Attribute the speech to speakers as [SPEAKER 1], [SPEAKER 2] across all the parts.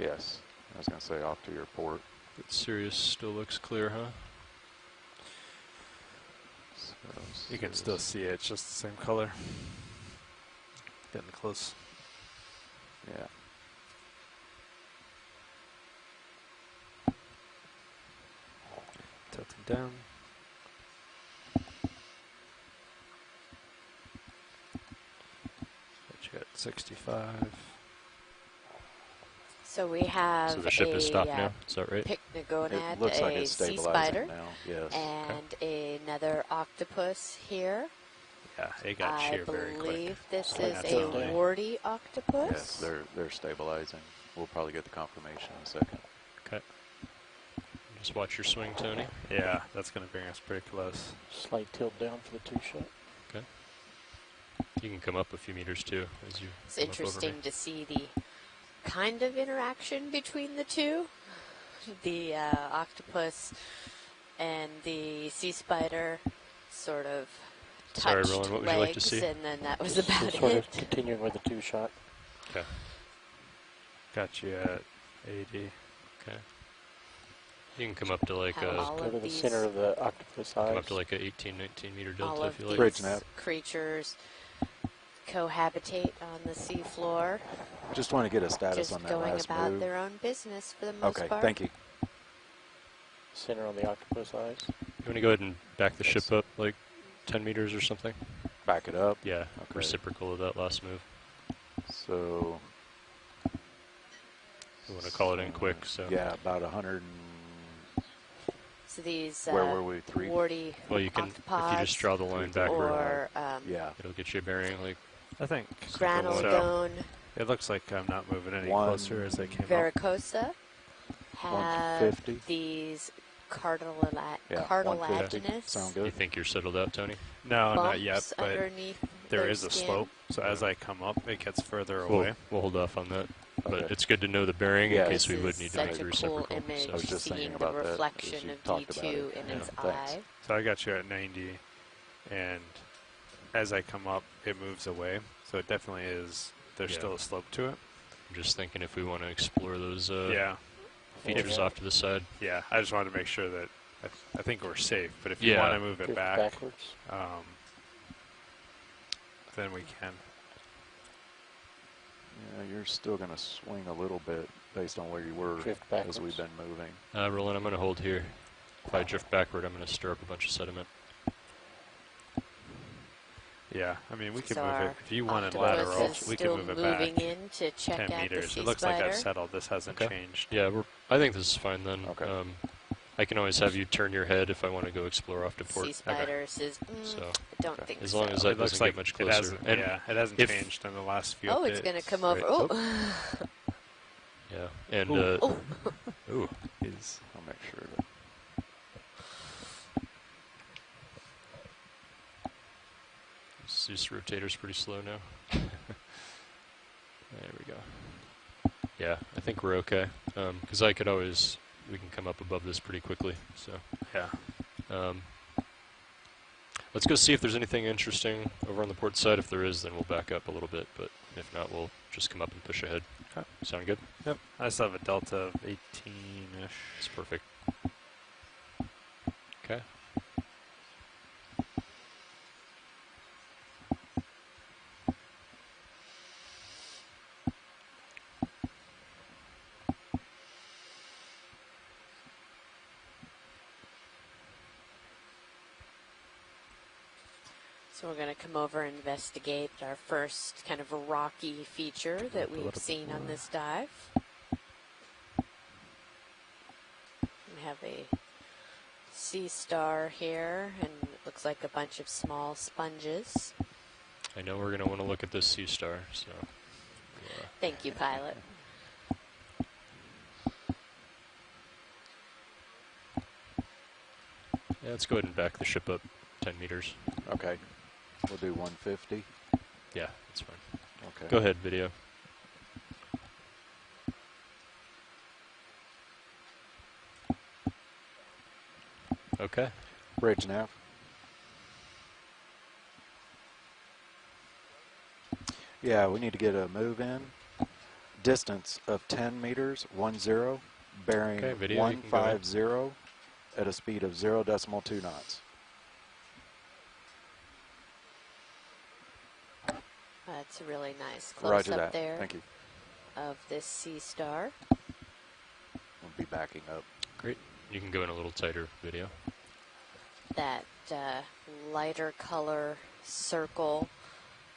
[SPEAKER 1] Yes. I was going to say off to your port.
[SPEAKER 2] But Sirius still looks clear, huh?
[SPEAKER 1] So
[SPEAKER 3] You can still see it. It's just the same color. Getting close.
[SPEAKER 1] Yeah.
[SPEAKER 3] Tilting down. What you got? 65.
[SPEAKER 4] So we have
[SPEAKER 2] So the ship is stopped now, is that right?
[SPEAKER 4] Pycnogonad,
[SPEAKER 1] It looks like
[SPEAKER 4] a
[SPEAKER 1] it's
[SPEAKER 4] sea
[SPEAKER 1] stabilizing
[SPEAKER 4] spider,
[SPEAKER 1] now. Yes.
[SPEAKER 4] and another octopus here.
[SPEAKER 3] Yeah, it got
[SPEAKER 4] I
[SPEAKER 3] sheer very quick.
[SPEAKER 4] believe this
[SPEAKER 3] So
[SPEAKER 4] is
[SPEAKER 3] that's
[SPEAKER 4] a
[SPEAKER 3] okay.
[SPEAKER 4] warty octopus.
[SPEAKER 1] Yes, they're stabilizing. We'll probably get the confirmation in a second.
[SPEAKER 2] Okay. Just watch your swing, Tony.
[SPEAKER 3] Yeah, that's going to bring us pretty close.
[SPEAKER 5] Slight tilt down for the 2-shot.
[SPEAKER 2] Okay. You can come up a few meters too as you.
[SPEAKER 4] It's
[SPEAKER 2] come up over
[SPEAKER 4] interesting
[SPEAKER 2] me.
[SPEAKER 4] to see the kind of interaction between the two. The octopus and the sea spider sort of
[SPEAKER 2] Sorry,
[SPEAKER 4] touched
[SPEAKER 2] Roland, what would
[SPEAKER 4] legs,
[SPEAKER 2] you like to see?
[SPEAKER 4] and then that was
[SPEAKER 5] So
[SPEAKER 4] about
[SPEAKER 5] sort
[SPEAKER 4] it.
[SPEAKER 5] of continuing with the 2-shot.
[SPEAKER 2] Okay.
[SPEAKER 3] Got you at 80.
[SPEAKER 2] Okay. You can come up to like
[SPEAKER 4] How
[SPEAKER 2] a
[SPEAKER 4] all
[SPEAKER 5] Go to
[SPEAKER 4] of
[SPEAKER 5] the
[SPEAKER 4] these,
[SPEAKER 5] center of the octopus eyes.
[SPEAKER 2] come up to like a 18, 19 meter
[SPEAKER 4] all
[SPEAKER 2] delta
[SPEAKER 4] of
[SPEAKER 2] if you
[SPEAKER 4] these
[SPEAKER 2] like.
[SPEAKER 1] Bridge nav.
[SPEAKER 4] creatures cohabitate on the sea floor,
[SPEAKER 1] Just want to get a status
[SPEAKER 4] just
[SPEAKER 1] on that
[SPEAKER 4] going
[SPEAKER 1] last
[SPEAKER 4] about
[SPEAKER 1] move.
[SPEAKER 4] their own business for the most
[SPEAKER 1] Okay,
[SPEAKER 4] part.
[SPEAKER 1] thank you.
[SPEAKER 5] Center on the octopus eyes.
[SPEAKER 2] You want to go ahead and back the ship up like 10 meters or something?
[SPEAKER 1] Back it up.
[SPEAKER 2] Yeah,
[SPEAKER 1] Okay.
[SPEAKER 2] reciprocal of that last move.
[SPEAKER 1] So,
[SPEAKER 2] We want to call it in quick, so.
[SPEAKER 1] yeah, about 100 and,
[SPEAKER 4] So these
[SPEAKER 1] where were we, 3?
[SPEAKER 4] warty
[SPEAKER 2] Well, you can, if you
[SPEAKER 4] octopods
[SPEAKER 2] just draw the line backward,
[SPEAKER 4] or
[SPEAKER 1] Yeah.
[SPEAKER 2] it'll get you a bearing like.
[SPEAKER 3] I think
[SPEAKER 4] granodon
[SPEAKER 3] it looks like I'm not moving any
[SPEAKER 1] One
[SPEAKER 3] closer as they came up.
[SPEAKER 4] varicosa have
[SPEAKER 1] 150.
[SPEAKER 4] these
[SPEAKER 1] Yeah,
[SPEAKER 4] cartilaginous
[SPEAKER 1] Sound
[SPEAKER 2] You
[SPEAKER 1] good?
[SPEAKER 2] think you're settled out, Tony?
[SPEAKER 3] No,
[SPEAKER 4] bumps
[SPEAKER 3] not yet, but
[SPEAKER 4] underneath
[SPEAKER 3] there
[SPEAKER 4] their
[SPEAKER 3] is a
[SPEAKER 4] skin.
[SPEAKER 3] slope. So as I come up, it gets further away.
[SPEAKER 2] We'll hold off on that. But
[SPEAKER 1] Okay.
[SPEAKER 2] it's good to know the bearing
[SPEAKER 1] Yeah.
[SPEAKER 2] in case we
[SPEAKER 4] This
[SPEAKER 2] would
[SPEAKER 4] is
[SPEAKER 2] need to make
[SPEAKER 4] such
[SPEAKER 2] the
[SPEAKER 4] a cool
[SPEAKER 2] reciprocal.
[SPEAKER 4] image,
[SPEAKER 1] I was just
[SPEAKER 4] seeing
[SPEAKER 1] thinking
[SPEAKER 4] the
[SPEAKER 1] about that as
[SPEAKER 4] reflection
[SPEAKER 1] you
[SPEAKER 4] of
[SPEAKER 1] talked about
[SPEAKER 4] D2
[SPEAKER 1] it.
[SPEAKER 4] in
[SPEAKER 1] Yeah,
[SPEAKER 4] its
[SPEAKER 1] thanks.
[SPEAKER 4] eye.
[SPEAKER 3] So I got you at 90, and as I come up, it moves away. So it definitely is. There's
[SPEAKER 2] Yeah.
[SPEAKER 3] still a slope to it.
[SPEAKER 2] I'm just thinking if we want to explore those
[SPEAKER 3] Yeah,
[SPEAKER 2] features
[SPEAKER 5] Yeah.
[SPEAKER 2] off to the side.
[SPEAKER 3] yeah. I just wanted to make sure that I think we're safe. But if you
[SPEAKER 2] Yeah.
[SPEAKER 3] want to move it
[SPEAKER 5] Drift
[SPEAKER 3] back,
[SPEAKER 5] backwards.
[SPEAKER 3] then we can.
[SPEAKER 1] Yeah, you're still going to swing a little bit based on where you were
[SPEAKER 5] Drift
[SPEAKER 1] as
[SPEAKER 5] backwards.
[SPEAKER 1] we've been moving.
[SPEAKER 2] Roland, I'm going to hold here. If I drift backward, I'm going to stir up a bunch of sediment.
[SPEAKER 3] Yeah, I mean, we can
[SPEAKER 4] So
[SPEAKER 3] move
[SPEAKER 4] our
[SPEAKER 3] it. If you wanted
[SPEAKER 4] octopus
[SPEAKER 3] lateral,
[SPEAKER 4] is
[SPEAKER 3] we
[SPEAKER 4] still
[SPEAKER 3] can move it
[SPEAKER 4] moving
[SPEAKER 3] back
[SPEAKER 4] in to check
[SPEAKER 3] 10
[SPEAKER 4] out
[SPEAKER 3] meters.
[SPEAKER 4] the sea
[SPEAKER 3] It looks
[SPEAKER 4] spider.
[SPEAKER 3] like I've settled. This hasn't
[SPEAKER 2] Okay.
[SPEAKER 3] changed.
[SPEAKER 2] Yeah, I think this is fine then.
[SPEAKER 1] Okay.
[SPEAKER 2] I can always have you turn your head if I want to go explore off to port.
[SPEAKER 4] Sea spider says,
[SPEAKER 2] So,
[SPEAKER 4] I don't think
[SPEAKER 2] as
[SPEAKER 4] so.
[SPEAKER 2] long as
[SPEAKER 3] It
[SPEAKER 2] that
[SPEAKER 3] looks
[SPEAKER 2] doesn't
[SPEAKER 3] like
[SPEAKER 2] get much
[SPEAKER 3] it
[SPEAKER 2] closer.
[SPEAKER 3] hasn't.
[SPEAKER 2] And
[SPEAKER 3] Yeah, it hasn't
[SPEAKER 2] if-
[SPEAKER 3] changed in the last few.
[SPEAKER 4] Oh, it's going to come over.
[SPEAKER 3] Right.
[SPEAKER 4] Oh,
[SPEAKER 2] Yeah, and
[SPEAKER 4] oh.
[SPEAKER 2] ooh,
[SPEAKER 1] I'll make sure that.
[SPEAKER 2] this rotator's pretty slow now. There we go. Yeah, I think we're okay. Because we can come up above this pretty quickly. So
[SPEAKER 3] Yeah.
[SPEAKER 2] let's go see if there's anything interesting over on the port side. If there is, then we'll back up a little bit. But if not, we'll just come up and push ahead.
[SPEAKER 3] Okay.
[SPEAKER 2] Sound good?
[SPEAKER 3] Yep. I still have a delta of 18-ish.
[SPEAKER 2] It's perfect. Okay.
[SPEAKER 4] So we're going to come over and investigate our first kind of a rocky feature that we've seen on this dive. We have a sea star here, and it looks like a bunch of small sponges.
[SPEAKER 2] I know we're going to want to look at this sea star, so.
[SPEAKER 4] Thank you, pilot.
[SPEAKER 2] Yeah, let's go ahead and back the ship up 10 meters.
[SPEAKER 1] Okay. We'll do 150.
[SPEAKER 2] Yeah, that's fine.
[SPEAKER 1] Okay.
[SPEAKER 2] Go ahead, video. Okay.
[SPEAKER 1] Bridge nav. Yeah, we need to get a move in.
[SPEAKER 6] distance of 10 meters, 10, bearing
[SPEAKER 2] Okay, video, you can go ahead.
[SPEAKER 6] 150 at a speed of 0.2 knots.
[SPEAKER 4] That's a really nice
[SPEAKER 6] Roger
[SPEAKER 4] close-up
[SPEAKER 6] that.
[SPEAKER 4] there
[SPEAKER 6] Thank you.
[SPEAKER 4] of this sea star.
[SPEAKER 1] We'll be backing up.
[SPEAKER 2] Great. You can go in a little tighter video.
[SPEAKER 4] That lighter color circle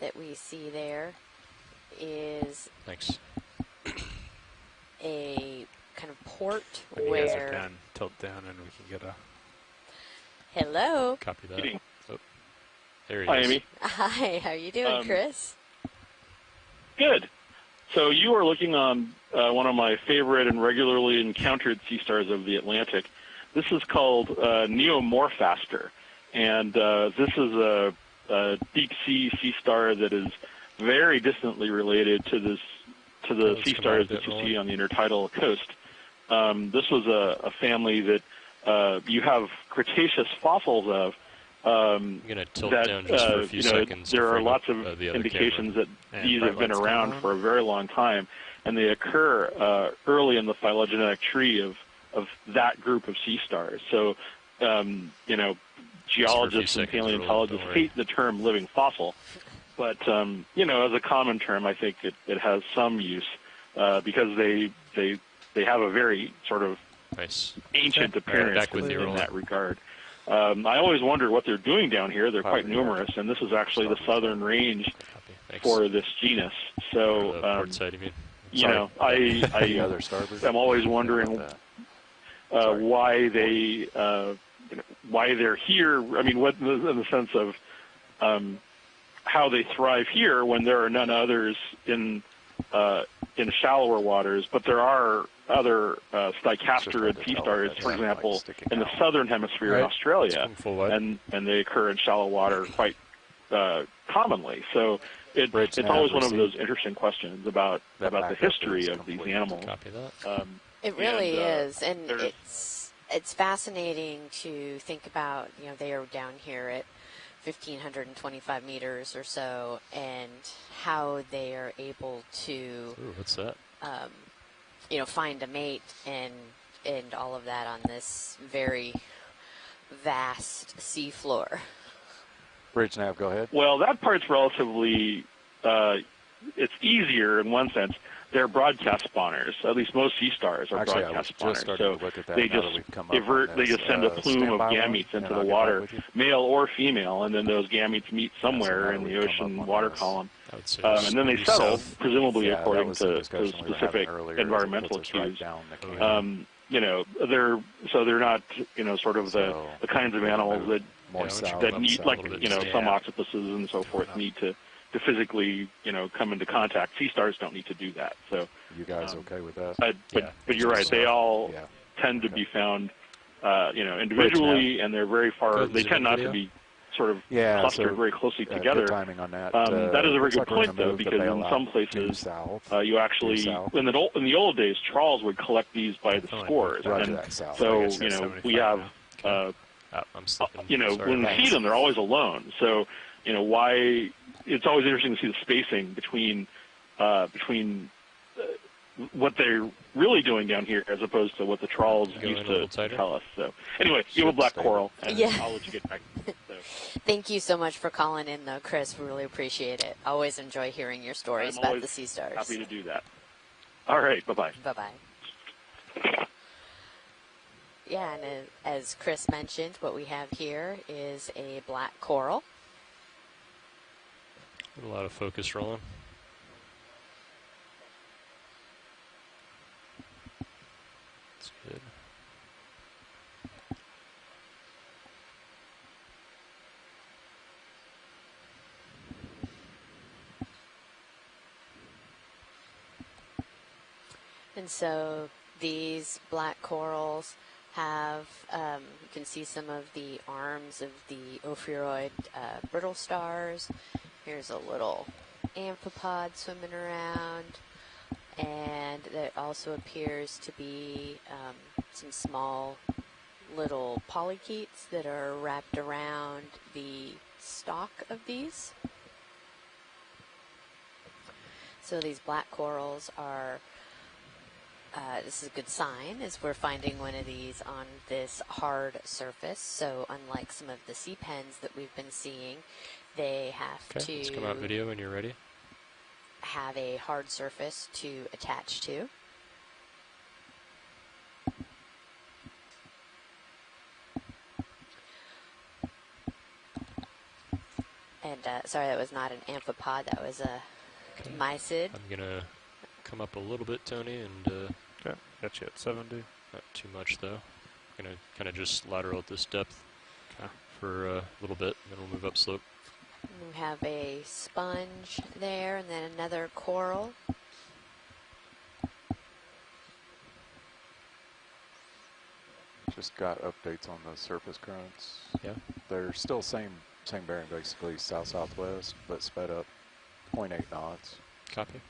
[SPEAKER 4] that we see there is
[SPEAKER 2] Thanks.
[SPEAKER 4] a kind of port
[SPEAKER 3] When you guys are
[SPEAKER 4] where...
[SPEAKER 3] done, tilt down and we can get a...
[SPEAKER 4] Hello.
[SPEAKER 2] Copy that.
[SPEAKER 7] Meeting.
[SPEAKER 2] Oh, there he
[SPEAKER 7] Hi,
[SPEAKER 2] is.
[SPEAKER 7] Amy.
[SPEAKER 4] Hi, how you doing, Chris?
[SPEAKER 7] Good. So you are looking on one of my favorite and regularly encountered sea stars of the Atlantic. This is called Neomorphaster, and this is a deep-sea sea star that is very distantly related to the sea stars that you see on the intertidal coast. This was a family that you have Cretaceous fossils of.
[SPEAKER 2] I'm going to tilt down just for a few seconds.
[SPEAKER 7] There are
[SPEAKER 2] bring
[SPEAKER 7] lots
[SPEAKER 2] up,
[SPEAKER 7] of
[SPEAKER 2] the other
[SPEAKER 7] indications
[SPEAKER 2] camera.
[SPEAKER 7] that these have been around for a very long time, and they occur early in the phylogenetic tree of that group of sea stars. So, geologists and paleontologists hate the term living fossil, but, as a common term, I think it has some use because they have a very sort of
[SPEAKER 2] nice.
[SPEAKER 7] ancient appearance
[SPEAKER 2] back with you,
[SPEAKER 7] in that regard. I always wonder what they're doing down here. They're quite numerous, and this is actually the southern range for this genus. So,
[SPEAKER 2] port side, you mean?
[SPEAKER 7] I
[SPEAKER 1] other starboard.
[SPEAKER 7] I'm always wondering why they're here. I mean, what in the sense of how they thrive here when there are none others in shallower waters, but there are other sticasterid sea stars, for example, in the southern hemisphere in Australia, and they occur in shallow water quite commonly. So it's always one of those interesting questions about the history of these animals.
[SPEAKER 2] Copy that.
[SPEAKER 4] It really is, and it's fascinating to think about. They are down here at 1,525 meters or so, and how they are able to
[SPEAKER 2] what's that?
[SPEAKER 4] Find a mate and all of that on this very vast seafloor.
[SPEAKER 6] Bridge nav, go ahead.
[SPEAKER 7] Well, that part's relatively, it's easier in one sense. They're broadcast spawners. At least most sea stars are broadcast spawners. So they just send a plume of gametes into the water, male or female, and then those gametes meet somewhere in the ocean water column. And then they settle, presumably according to specific environmental cues. They're not, sort of the kinds of animals that need, like, some octopuses and so forth need to physically, come into contact. Sea stars don't need to do that. So
[SPEAKER 6] you guys okay with that?
[SPEAKER 7] But you're right. They all tend to be found, individually, and they're very far. They tend not to be sort of clustered very closely together.
[SPEAKER 6] Good timing on that.
[SPEAKER 7] That is a very good point, though, because in some places you actually, in the old days, trawls would collect these by the scores, and so we have, when we see them, they're always alone. So why? It's always interesting to see the spacing between what they're really doing down here as opposed to what the trawls used to tell us. So anyway, you have a black coral, and I'll let you get back. So.
[SPEAKER 4] Thank you so much for calling in, though, Chris. We really appreciate it. Always enjoy hearing your stories about the sea stars.
[SPEAKER 7] Happy to do that. All right, bye-bye.
[SPEAKER 4] Bye-bye. Yeah, and as Chris mentioned, what we have here is a black coral.
[SPEAKER 2] A lot of focus rolling. That's good.
[SPEAKER 4] And so these black corals have, you can see some of the arms of the ophiuroid brittle stars. Here's a little amphipod swimming around, and there also appears to be some small little polychaetes that are wrapped around the stalk of these. So these black corals are, this is a good sign, as we're finding one of these on this hard surface. So unlike some of the sea pens that we've been seeing, they have
[SPEAKER 2] Okay, let's come out
[SPEAKER 4] to
[SPEAKER 2] video when you're ready.
[SPEAKER 4] have a hard surface to attach to. And sorry, that was not an amphipod, that was a mysid.
[SPEAKER 2] I'm gonna come up a little bit, Tony, and
[SPEAKER 3] Okay, got you at 70.
[SPEAKER 2] not too much though. I'm gonna kind of just lateral at this depth
[SPEAKER 3] Okay.
[SPEAKER 2] for a little bit, and then we'll move upslope.
[SPEAKER 4] We have a sponge there, and then another coral.
[SPEAKER 6] Just got updates on the surface currents.
[SPEAKER 2] Yeah.
[SPEAKER 6] They're still same bearing, basically south-southwest, but sped up 0.8 knots,
[SPEAKER 2] Copy.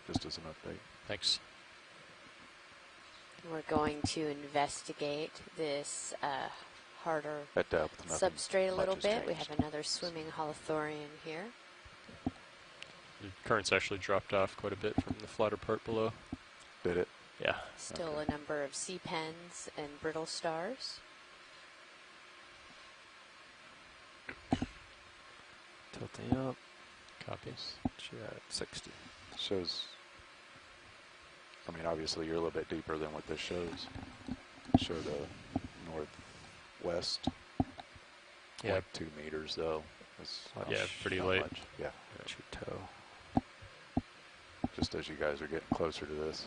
[SPEAKER 6] just as an update.
[SPEAKER 2] Thanks.
[SPEAKER 4] We're going to investigate this harder
[SPEAKER 6] At depth, nothing
[SPEAKER 4] substrate a
[SPEAKER 6] much
[SPEAKER 4] little
[SPEAKER 6] has
[SPEAKER 4] bit. We
[SPEAKER 6] changed.
[SPEAKER 4] have another swimming holothurian here.
[SPEAKER 2] The current's actually dropped off quite a bit from the flatter part below.
[SPEAKER 6] Did it?
[SPEAKER 2] Yeah.
[SPEAKER 4] Still
[SPEAKER 6] Okay.
[SPEAKER 4] a number of sea pens and brittle stars.
[SPEAKER 3] Tilting up.
[SPEAKER 2] Copies.
[SPEAKER 3] Got you at 60.
[SPEAKER 6] Shows, I mean, obviously you're a little bit deeper than what this shows. Showed a northwest,
[SPEAKER 2] Yeah.
[SPEAKER 6] like 2 meters though. That's
[SPEAKER 2] Yeah, pretty
[SPEAKER 6] not
[SPEAKER 2] late.
[SPEAKER 6] much. Yeah,
[SPEAKER 3] Got your toe.
[SPEAKER 6] just as you guys are getting closer to this.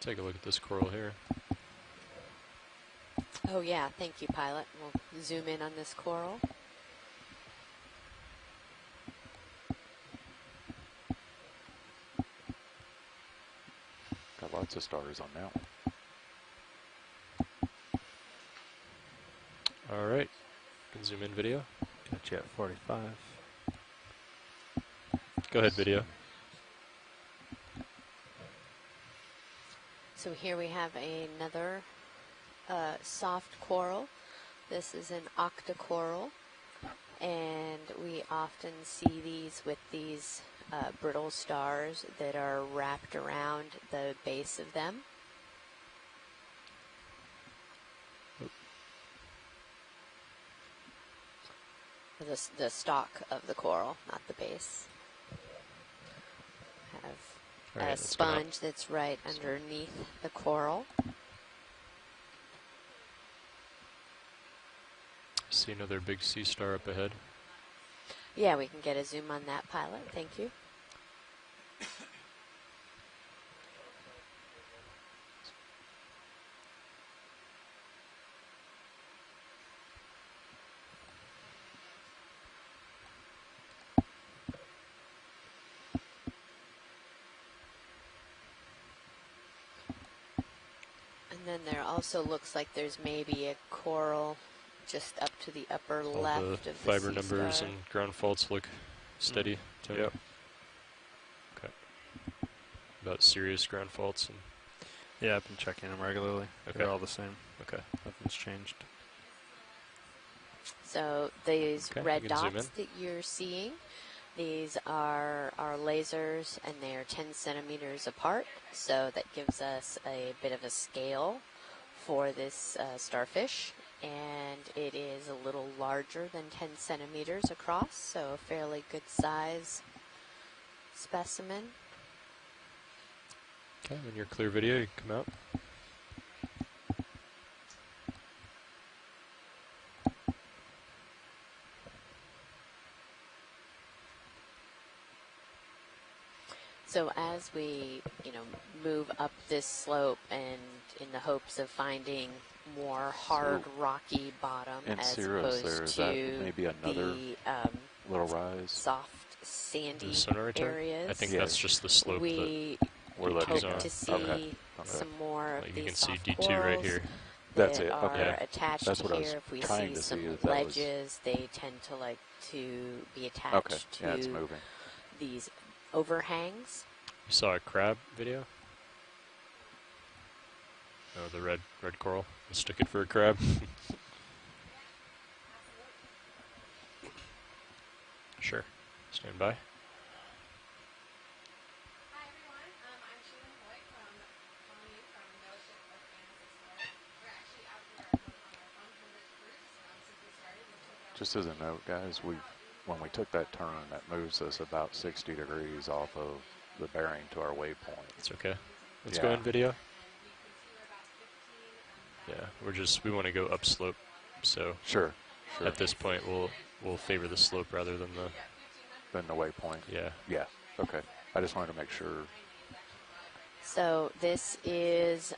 [SPEAKER 2] Take a look at this coral here.
[SPEAKER 4] Oh yeah, thank you, pilot. We'll zoom in on this coral.
[SPEAKER 6] Got lots of stars on that one.
[SPEAKER 2] All right. Can zoom in video.
[SPEAKER 3] Got you at 45.
[SPEAKER 2] Go ahead, video.
[SPEAKER 4] So here we have another soft coral. This is an octocoral, and we often see these with these brittle stars that are wrapped around the base of them. The stalk of the coral, not the base. Have
[SPEAKER 2] All right,
[SPEAKER 4] a
[SPEAKER 2] let's come out.
[SPEAKER 4] sponge that's right underneath the coral.
[SPEAKER 2] See another big sea star up ahead.
[SPEAKER 4] Yeah, we can get a zoom on that, pilot. Thank you. And then there also looks like there's maybe a coral just up to the upper
[SPEAKER 2] All
[SPEAKER 4] left
[SPEAKER 2] the
[SPEAKER 4] of the
[SPEAKER 2] fiber
[SPEAKER 4] sea
[SPEAKER 2] numbers
[SPEAKER 4] star.
[SPEAKER 2] and ground faults look steady. Tony?
[SPEAKER 3] Yep.
[SPEAKER 2] Okay. About serious ground faults and
[SPEAKER 3] Yeah, I've been checking them regularly.
[SPEAKER 2] Okay.
[SPEAKER 3] They're all the same.
[SPEAKER 2] okay.
[SPEAKER 3] Nothing's changed.
[SPEAKER 4] So these
[SPEAKER 2] Okay,
[SPEAKER 4] red
[SPEAKER 2] you can zoom
[SPEAKER 4] dots that you're seeing, these are our lasers, and they are 10 centimeters apart. So that gives us a bit of a scale for this starfish. And it is a little larger than 10 centimeters across, so a fairly good size specimen.
[SPEAKER 2] Okay, when you're clear video, you can come out.
[SPEAKER 4] So as we, move up this slope and in the hopes of finding more hard, rocky bottom
[SPEAKER 6] in
[SPEAKER 4] as
[SPEAKER 6] Cirrus
[SPEAKER 4] opposed
[SPEAKER 6] there, is
[SPEAKER 4] to
[SPEAKER 6] that maybe another
[SPEAKER 4] the
[SPEAKER 6] little rise?
[SPEAKER 4] soft, sandy
[SPEAKER 2] The sonar return?
[SPEAKER 4] areas,
[SPEAKER 2] I think
[SPEAKER 6] Yeah.
[SPEAKER 2] that's just the slope that
[SPEAKER 4] we
[SPEAKER 6] We're
[SPEAKER 2] you
[SPEAKER 6] looking
[SPEAKER 2] choose
[SPEAKER 4] hope
[SPEAKER 2] on.
[SPEAKER 4] to see
[SPEAKER 6] Okay.
[SPEAKER 4] some more of
[SPEAKER 2] like,
[SPEAKER 4] these
[SPEAKER 2] you can see
[SPEAKER 4] soft
[SPEAKER 2] D2 right
[SPEAKER 4] corals
[SPEAKER 2] here.
[SPEAKER 6] That's
[SPEAKER 4] that
[SPEAKER 6] it,
[SPEAKER 4] are
[SPEAKER 6] okay.
[SPEAKER 4] attached
[SPEAKER 6] That's what I was
[SPEAKER 4] here. If we
[SPEAKER 6] trying
[SPEAKER 4] see
[SPEAKER 6] to see
[SPEAKER 4] some
[SPEAKER 6] if that was-
[SPEAKER 4] ledges, they tend to like to be attached
[SPEAKER 6] Okay, yeah, it's
[SPEAKER 4] to
[SPEAKER 6] moving.
[SPEAKER 4] these overhangs.
[SPEAKER 2] You saw a crab video? Oh, the red coral. Mistook it for a crab. Sure. Stand by.
[SPEAKER 6] Just as a note, guys, when we took that turn, that moves us about 60 degrees off of the bearing to our waypoint.
[SPEAKER 2] It's okay. Let's go
[SPEAKER 6] Yeah.
[SPEAKER 2] in video. Yeah, we want to go upslope, so
[SPEAKER 6] Sure.
[SPEAKER 2] at this point we'll favor the slope rather than the
[SPEAKER 6] Then the waypoint.
[SPEAKER 2] yeah.
[SPEAKER 6] Yeah. Okay. I just wanted to make sure.
[SPEAKER 4] So this is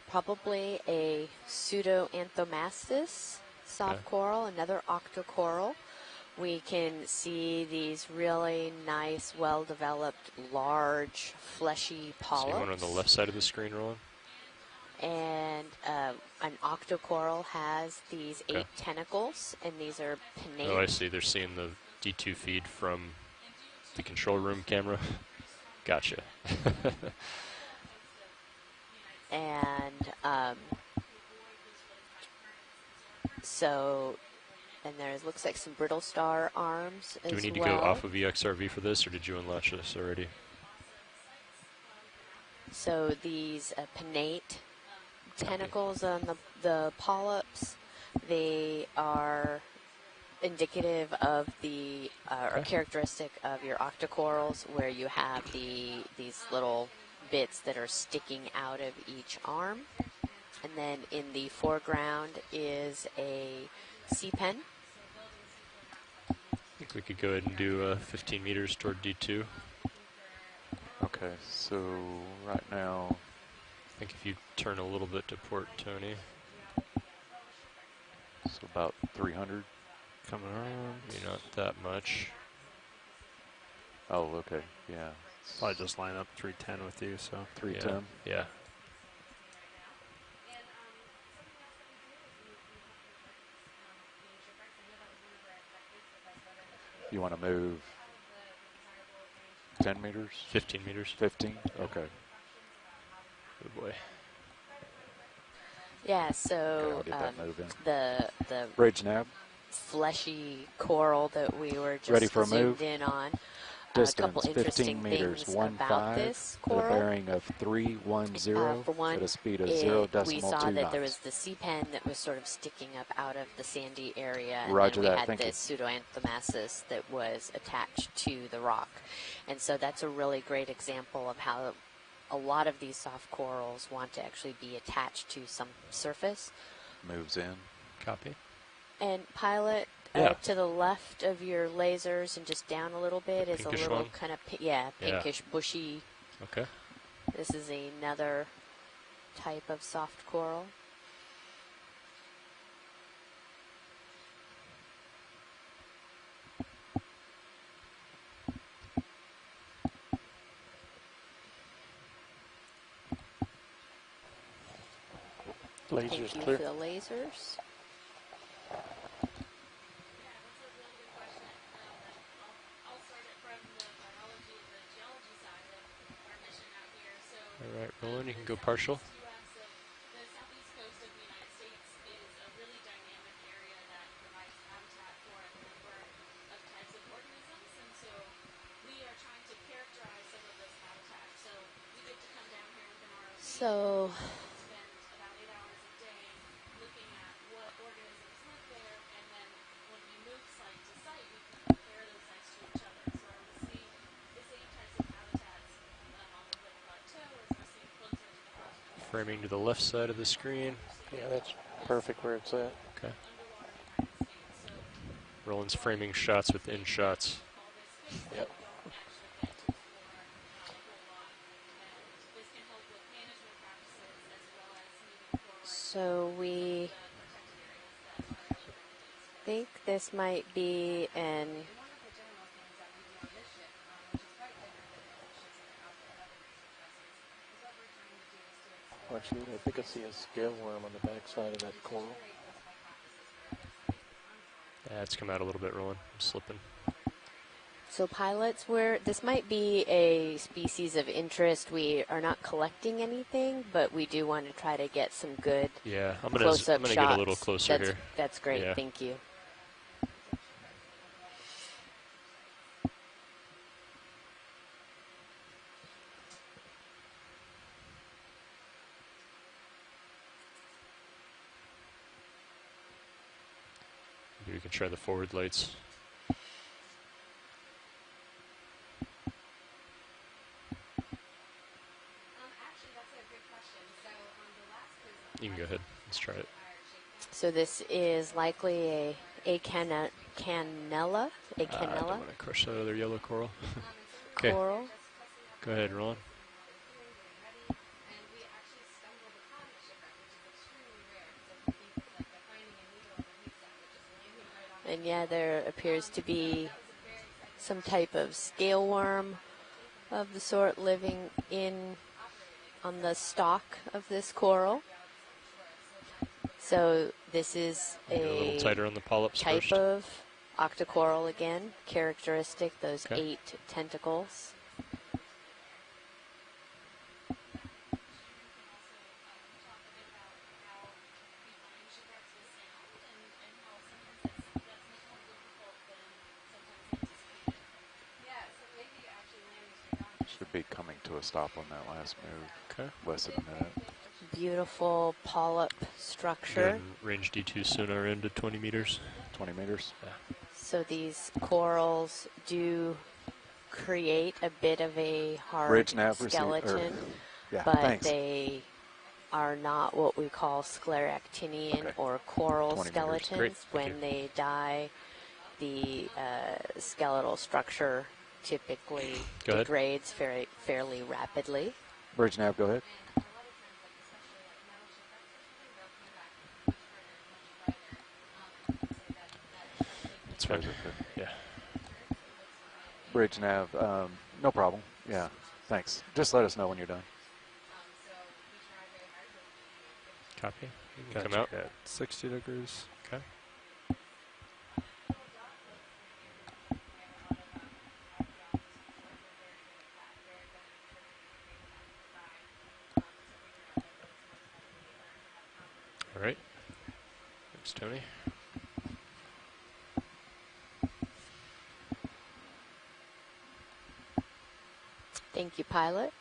[SPEAKER 4] probably a pseudo-anthomastus soft
[SPEAKER 2] Okay.
[SPEAKER 4] coral, another octocoral. We can see these really nice, well-developed, large, fleshy polyps.
[SPEAKER 2] See one on the left side of the screen, Roland?
[SPEAKER 4] And an octocoral has these 8
[SPEAKER 2] Okay.
[SPEAKER 4] tentacles, and these are pinnate.
[SPEAKER 2] Oh, I see. They're seeing the D2 feed from the control room camera. Gotcha.
[SPEAKER 4] And and there looks like some brittle star arms as
[SPEAKER 2] Do we need to
[SPEAKER 4] well.
[SPEAKER 2] go off of EXRV for this, or did you unlatch this already?
[SPEAKER 4] So these pinnate tentacles on the polyps, they are indicative of the or characteristic of your octocorals, where you have these little bits that are sticking out of each arm. And then in the foreground is a sea pen.
[SPEAKER 2] I think we could go ahead and do 15 meters toward D2.
[SPEAKER 6] Okay. So right now,
[SPEAKER 2] I think if you turn a little bit to port, Tony.
[SPEAKER 6] so about 300.
[SPEAKER 3] Coming around.
[SPEAKER 2] Maybe not that much.
[SPEAKER 6] Oh, okay. Yeah.
[SPEAKER 3] Probably just line up 310 with you, so.
[SPEAKER 6] 310.
[SPEAKER 2] Yeah.
[SPEAKER 6] You want to move 10 meters?
[SPEAKER 2] 15 meters.
[SPEAKER 6] 15? Okay.
[SPEAKER 2] Good boy.
[SPEAKER 4] Yeah,
[SPEAKER 6] Okay,
[SPEAKER 4] so
[SPEAKER 6] I'll get that move in.
[SPEAKER 4] the
[SPEAKER 6] Bridge nav.
[SPEAKER 4] fleshy coral that we were just
[SPEAKER 6] Ready for a
[SPEAKER 4] zoomed
[SPEAKER 6] move?
[SPEAKER 4] in on. A
[SPEAKER 6] Distance
[SPEAKER 4] couple interesting
[SPEAKER 6] 15 meters,
[SPEAKER 4] things
[SPEAKER 6] 1
[SPEAKER 4] about
[SPEAKER 6] 5,
[SPEAKER 4] this
[SPEAKER 6] with a
[SPEAKER 4] coral.
[SPEAKER 6] bearing of 310
[SPEAKER 4] For one,
[SPEAKER 6] at a speed of
[SPEAKER 4] we
[SPEAKER 6] 0.2
[SPEAKER 4] saw that there was
[SPEAKER 6] knots.
[SPEAKER 4] the sea pen that was sort of sticking up out of the sandy area, and
[SPEAKER 6] Roger
[SPEAKER 4] then we
[SPEAKER 6] that,
[SPEAKER 4] had
[SPEAKER 6] thank you.
[SPEAKER 4] this pseudoanthomassus that was attached to the rock. And so that's a really great example of how a lot of these soft corals want to actually be attached to some surface.
[SPEAKER 1] Moves in.
[SPEAKER 2] Copy.
[SPEAKER 4] And pilot
[SPEAKER 2] Yeah.
[SPEAKER 4] to the left of your lasers and just down a little bit is a
[SPEAKER 2] pinkish
[SPEAKER 4] little
[SPEAKER 2] one?
[SPEAKER 4] kind of pinkish, bushy.
[SPEAKER 2] Okay.
[SPEAKER 4] This is another type of soft coral.
[SPEAKER 5] Lasers
[SPEAKER 4] Thank you
[SPEAKER 5] clear.
[SPEAKER 4] for the lasers.
[SPEAKER 2] All right, Roland, you can go partial.
[SPEAKER 4] So
[SPEAKER 2] Framing to the left side of the screen.
[SPEAKER 5] Yeah, that's perfect where it's at.
[SPEAKER 2] Okay. Roland's framing shots with in shots.
[SPEAKER 5] Yep.
[SPEAKER 4] So we think this might be an
[SPEAKER 5] Actually, I think I see a scale worm on the back side of that coral.
[SPEAKER 2] Yeah, it's come out a little bit, Roland. I'm slipping.
[SPEAKER 4] So pilots, this might be a species of interest. We are not collecting anything, but we do want to try to get some good
[SPEAKER 2] Yeah, I'm gonna
[SPEAKER 4] close-up shots.
[SPEAKER 2] get a little closer
[SPEAKER 4] that's,
[SPEAKER 2] here.
[SPEAKER 4] That's great.
[SPEAKER 2] Yeah.
[SPEAKER 4] Thank you.
[SPEAKER 2] Do we can try the forward lights. You can go ahead. Let's try it.
[SPEAKER 4] So this is likely a canella,
[SPEAKER 2] I don't want to crush that other yellow coral. Okay.
[SPEAKER 4] coral.
[SPEAKER 2] Go ahead, Roland.
[SPEAKER 4] And yeah, there appears to be some type of scale worm of the sort living on the stalk of this coral. So this is
[SPEAKER 2] Get a little tighter on the polyps
[SPEAKER 4] type
[SPEAKER 2] first.
[SPEAKER 4] of octocoral again, characteristic, those
[SPEAKER 2] Okay.
[SPEAKER 4] 8 tentacles.
[SPEAKER 6] Should be coming to a stop on that last move.
[SPEAKER 2] Okay.
[SPEAKER 6] Less than a minute.
[SPEAKER 4] Beautiful polyp structure.
[SPEAKER 2] Then range D2 sonar into 20 meters.
[SPEAKER 6] 20 meters.
[SPEAKER 4] So these corals do create a bit of a hard
[SPEAKER 6] Bridge nav receive- or-
[SPEAKER 4] skeleton,
[SPEAKER 6] Yeah,
[SPEAKER 4] but
[SPEAKER 6] thanks.
[SPEAKER 4] they are not what we call scleractinian
[SPEAKER 6] Okay.
[SPEAKER 4] or coral
[SPEAKER 6] 20 meters.
[SPEAKER 4] skeletons.
[SPEAKER 2] Great, thank
[SPEAKER 4] When
[SPEAKER 2] you.
[SPEAKER 4] they die, the skeletal structure typically
[SPEAKER 2] Go ahead.
[SPEAKER 4] degrades fairly rapidly.
[SPEAKER 6] Bridge nav, go ahead.
[SPEAKER 2] That's fine. Yeah.
[SPEAKER 6] Bridge nav, no problem. Yeah, thanks. Just let us know when you're done.
[SPEAKER 2] Copy. You can come out.
[SPEAKER 3] At 60 degrees.
[SPEAKER 2] Okay. All right. Thanks, Tony.
[SPEAKER 4] Thank you, pilot.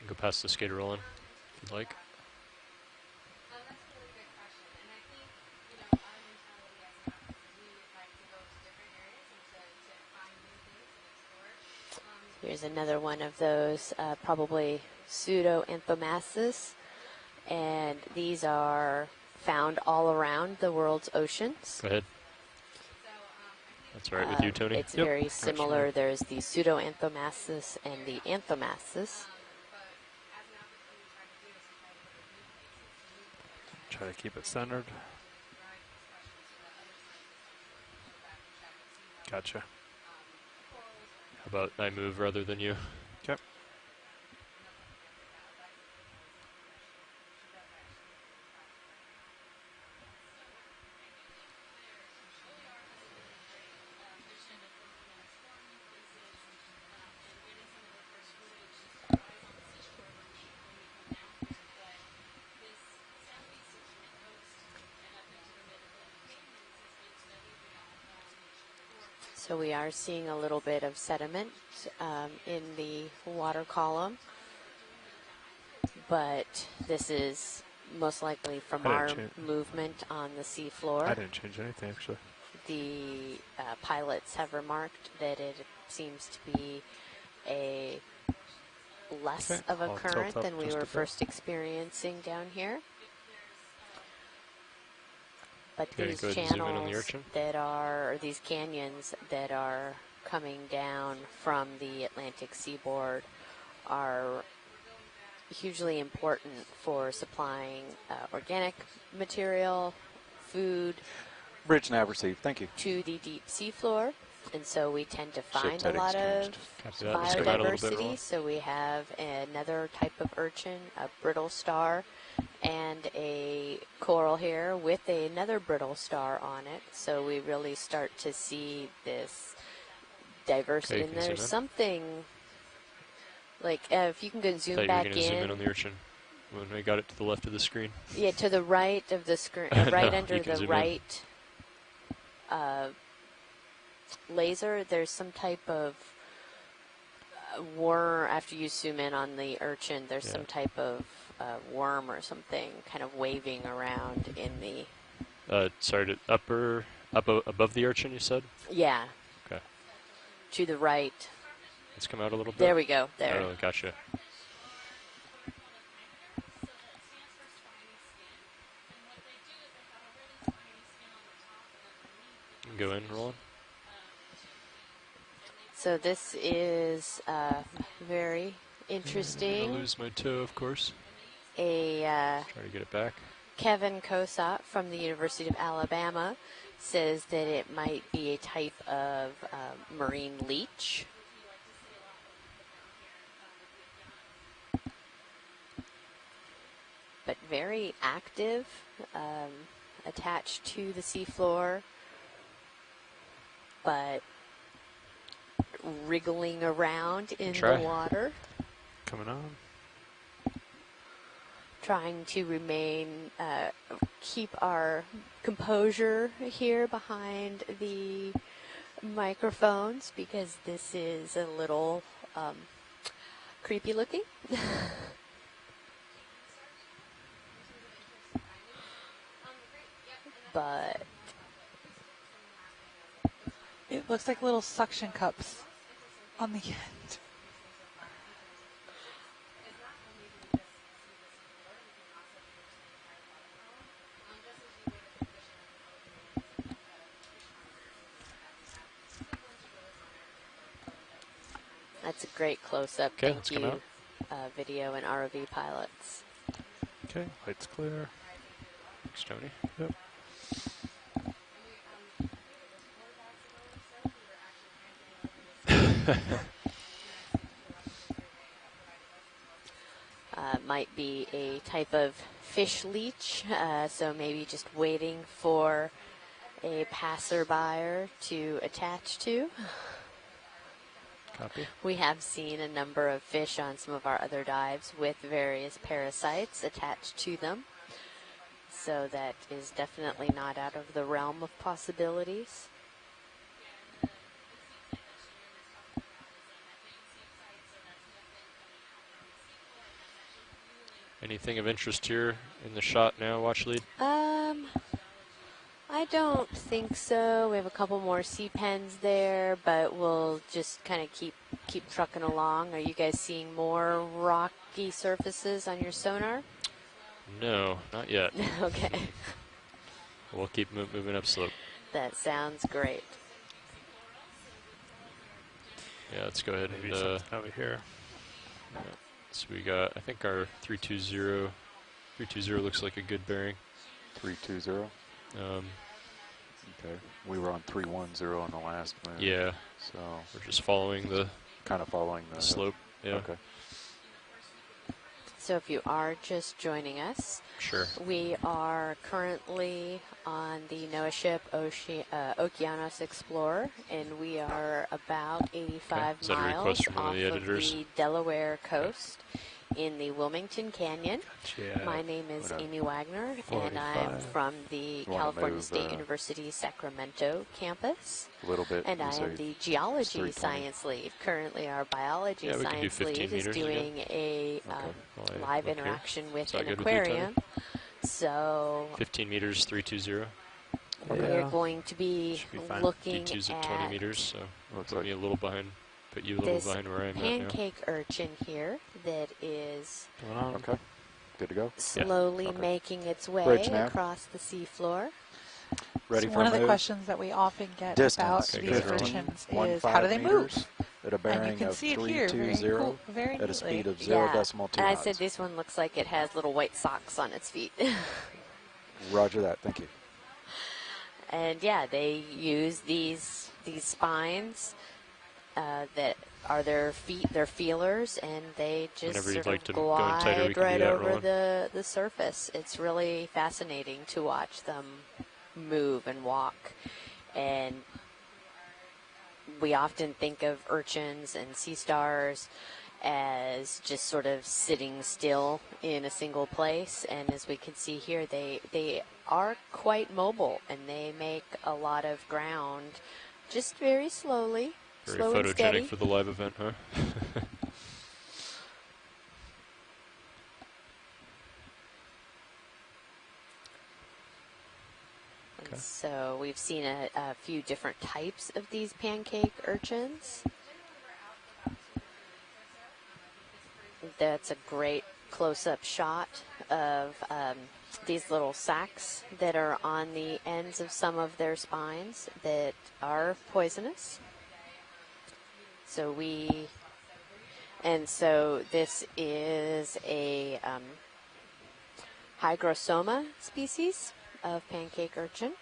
[SPEAKER 2] You can go past the skater rolling if you'd like.
[SPEAKER 8] That's a really good question, and I think, our mentality as captains is we would like to go to different areas and to find new things and explore.
[SPEAKER 4] Here's another one of those, probably pseudo-anthomassus, and these are found all around the world's oceans.
[SPEAKER 2] Go ahead. That's all right with you, Tony?
[SPEAKER 4] It's
[SPEAKER 2] Yep.
[SPEAKER 4] very
[SPEAKER 2] Gotcha.
[SPEAKER 4] similar. There's the pseudo-anthomassus and the anthomassus.
[SPEAKER 3] Try to keep it centered. Gotcha.
[SPEAKER 2] How about I move rather than you?
[SPEAKER 3] Okay.
[SPEAKER 4] So we are seeing a little bit of sediment in the water column, but this is most likely from
[SPEAKER 3] I didn't
[SPEAKER 4] our
[SPEAKER 3] change-
[SPEAKER 4] movement on the seafloor.
[SPEAKER 3] I didn't change anything, actually.
[SPEAKER 4] The pilots have remarked that it seems to be a less
[SPEAKER 3] Okay,
[SPEAKER 4] of a
[SPEAKER 3] I'll tilt
[SPEAKER 4] current
[SPEAKER 3] up
[SPEAKER 4] than we
[SPEAKER 3] just a
[SPEAKER 4] were
[SPEAKER 3] bit.
[SPEAKER 4] first experiencing down here. But
[SPEAKER 2] Okay,
[SPEAKER 4] these
[SPEAKER 2] go ahead and zoom in on the
[SPEAKER 4] channels
[SPEAKER 2] urchin.
[SPEAKER 4] that are, or these canyons that are coming down from the Atlantic seaboard are hugely important for supplying organic material, food
[SPEAKER 6] Bridge nav received. Thank you.
[SPEAKER 4] to the deep seafloor. And so we tend to find
[SPEAKER 6] Shift
[SPEAKER 4] a
[SPEAKER 6] had
[SPEAKER 4] lot of
[SPEAKER 6] exchanged.
[SPEAKER 2] Copy that. Let's come out a little bit,
[SPEAKER 4] biodiversity.
[SPEAKER 2] Roland.
[SPEAKER 4] So we have another type of urchin, a brittle star, and a coral here with another brittle star on it. So we really start to see this diversity.
[SPEAKER 2] Okay, you
[SPEAKER 4] And
[SPEAKER 2] can zoom
[SPEAKER 4] there's
[SPEAKER 2] in.
[SPEAKER 4] something like if you can go
[SPEAKER 2] I
[SPEAKER 4] zoom
[SPEAKER 2] thought you were
[SPEAKER 4] back
[SPEAKER 2] going to zoom in on the urchin. when I got it to the left of the screen.
[SPEAKER 4] Yeah, to the right of the screen,
[SPEAKER 2] No,
[SPEAKER 4] right
[SPEAKER 2] you
[SPEAKER 4] under
[SPEAKER 2] can
[SPEAKER 4] the
[SPEAKER 2] zoom in.
[SPEAKER 4] right laser, there's some type of worm. After you zoom in on the urchin, there's
[SPEAKER 2] Yeah.
[SPEAKER 4] some type of worm or something kind of waving around in the.
[SPEAKER 2] Sorry, above the urchin, you said?
[SPEAKER 4] Yeah.
[SPEAKER 2] Okay.
[SPEAKER 4] To the right.
[SPEAKER 2] Let's come out a little bit.
[SPEAKER 4] There we go. There.
[SPEAKER 2] Oh, gotcha. You can go in, Roland.
[SPEAKER 4] So this is very
[SPEAKER 2] I'm
[SPEAKER 4] interesting.
[SPEAKER 2] gonna lose my toe, of course.
[SPEAKER 4] A
[SPEAKER 2] Try to get it back.
[SPEAKER 4] Kevin Kosat from the University of Alabama says that it might be a type of marine leech. But very active, attached to the seafloor, but wriggling around in
[SPEAKER 2] Try.
[SPEAKER 4] the water,
[SPEAKER 3] Coming on.
[SPEAKER 4] trying to keep our composure here behind the microphones because this is a little creepy looking. But
[SPEAKER 9] It looks like little suction cups on the end.
[SPEAKER 4] that's a great close-up.
[SPEAKER 2] Okay,
[SPEAKER 4] Thank
[SPEAKER 2] let's come
[SPEAKER 4] you,
[SPEAKER 2] out.
[SPEAKER 4] video and ROV pilots.
[SPEAKER 3] Okay, light's clear.
[SPEAKER 2] Thanks, Tony.
[SPEAKER 3] Yep.
[SPEAKER 4] Might be a type of fish leech, so maybe just waiting for a passerby to attach to.
[SPEAKER 2] Copy.
[SPEAKER 4] We have seen a number of fish on some of our other dives with various parasites attached to them. So that is definitely not out of the realm of possibilities.
[SPEAKER 2] Anything of interest here in the shot now, watch lead?
[SPEAKER 4] I don't think so. We have a couple more sea pens there, but we'll just kind of keep trucking along. Are you guys seeing more rocky surfaces on your sonar?
[SPEAKER 2] No, not yet.
[SPEAKER 4] Okay,
[SPEAKER 2] We'll keep moving upslope.
[SPEAKER 4] that sounds great.
[SPEAKER 2] Yeah, let's go ahead
[SPEAKER 3] Maybe
[SPEAKER 2] and
[SPEAKER 3] something over here.
[SPEAKER 2] so we got, I think our 320 looks like a good bearing.
[SPEAKER 6] 320. Okay. We were on 310 on the last move.
[SPEAKER 2] Yeah,
[SPEAKER 6] So
[SPEAKER 2] we're just following the
[SPEAKER 6] kind of following the
[SPEAKER 2] slope. Yeah,
[SPEAKER 6] Okay.
[SPEAKER 4] So if you are just joining us,
[SPEAKER 2] sure.
[SPEAKER 4] we are currently on the NOAA ship Okeanos Explorer, and we are about 85
[SPEAKER 2] Is that a
[SPEAKER 4] miles
[SPEAKER 2] request from one
[SPEAKER 4] off
[SPEAKER 2] of the editors?
[SPEAKER 4] the Delaware coast in the Wilmington Canyon.
[SPEAKER 3] Yeah.
[SPEAKER 4] My name is
[SPEAKER 6] What up?
[SPEAKER 4] Amy Wagner, and I'm
[SPEAKER 3] 45.
[SPEAKER 4] from the
[SPEAKER 6] wanna
[SPEAKER 4] California
[SPEAKER 6] move,
[SPEAKER 4] State University Sacramento campus.
[SPEAKER 6] A little bit.
[SPEAKER 4] And
[SPEAKER 6] you
[SPEAKER 4] I
[SPEAKER 6] say
[SPEAKER 4] am the geology
[SPEAKER 6] 320.
[SPEAKER 4] science lead. Currently, our biology
[SPEAKER 2] Yeah, we can do
[SPEAKER 4] science
[SPEAKER 2] 15
[SPEAKER 4] lead is
[SPEAKER 2] meters again.
[SPEAKER 4] doing a
[SPEAKER 6] Okay.
[SPEAKER 2] Well, I
[SPEAKER 4] live
[SPEAKER 2] look here.
[SPEAKER 4] interaction with
[SPEAKER 2] Is that
[SPEAKER 4] an
[SPEAKER 2] good with you, Tony?
[SPEAKER 4] aquarium. So
[SPEAKER 2] 15 meters, 320.
[SPEAKER 4] we're
[SPEAKER 3] Yeah.
[SPEAKER 4] going to be
[SPEAKER 3] Should be fine.
[SPEAKER 4] looking
[SPEAKER 2] D2's at 20
[SPEAKER 4] at
[SPEAKER 2] meters, so
[SPEAKER 6] Looks
[SPEAKER 2] put
[SPEAKER 6] like
[SPEAKER 2] me a little behind. Put you a little
[SPEAKER 4] this
[SPEAKER 2] behind where I am at now.
[SPEAKER 4] pancake urchin here that is
[SPEAKER 3] Going on.
[SPEAKER 6] Okay. Good to go.
[SPEAKER 4] slowly
[SPEAKER 6] Okay.
[SPEAKER 4] making its way
[SPEAKER 6] Bridge nav.
[SPEAKER 4] across the seafloor.
[SPEAKER 6] Ready
[SPEAKER 9] So
[SPEAKER 6] for
[SPEAKER 9] one
[SPEAKER 6] a
[SPEAKER 9] of the
[SPEAKER 6] move?
[SPEAKER 9] questions that we often get
[SPEAKER 6] Distance.
[SPEAKER 9] about
[SPEAKER 2] Okay,
[SPEAKER 9] these
[SPEAKER 2] good.
[SPEAKER 9] urchins
[SPEAKER 6] 15
[SPEAKER 9] is how do they move?
[SPEAKER 6] meters At a
[SPEAKER 9] And you
[SPEAKER 6] bearing
[SPEAKER 9] can
[SPEAKER 6] of
[SPEAKER 9] see it here very
[SPEAKER 6] 320
[SPEAKER 9] cool, very
[SPEAKER 6] at a speed
[SPEAKER 9] neatly.
[SPEAKER 6] of 0
[SPEAKER 4] Yeah,
[SPEAKER 6] decimal 2
[SPEAKER 4] and I
[SPEAKER 6] knots.
[SPEAKER 4] said this one looks like it has little white socks on its feet.
[SPEAKER 6] Roger that. Thank you.
[SPEAKER 4] And yeah, they use these spines that are their feet, their feelers, and they just
[SPEAKER 2] Whenever you'd
[SPEAKER 4] sort
[SPEAKER 2] like
[SPEAKER 4] of
[SPEAKER 2] to go in tighter, we
[SPEAKER 4] glide
[SPEAKER 2] can do
[SPEAKER 4] right
[SPEAKER 2] that,
[SPEAKER 4] over
[SPEAKER 2] Roland.
[SPEAKER 4] the surface. It's really fascinating to watch them move and walk. And we often think of urchins and sea stars as just sort of sitting still in a single place. And as we can see here, they are quite mobile, and they make a lot of ground just very slowly,
[SPEAKER 2] Very
[SPEAKER 4] slow and steady.
[SPEAKER 2] photogenic for the live event, huh?
[SPEAKER 4] And so we've seen a few different types of these pancake urchins. That's a great close-up shot of these little sacs that are on the ends of some of their spines that are poisonous. So this is a hygrosoma species of pancake urchin.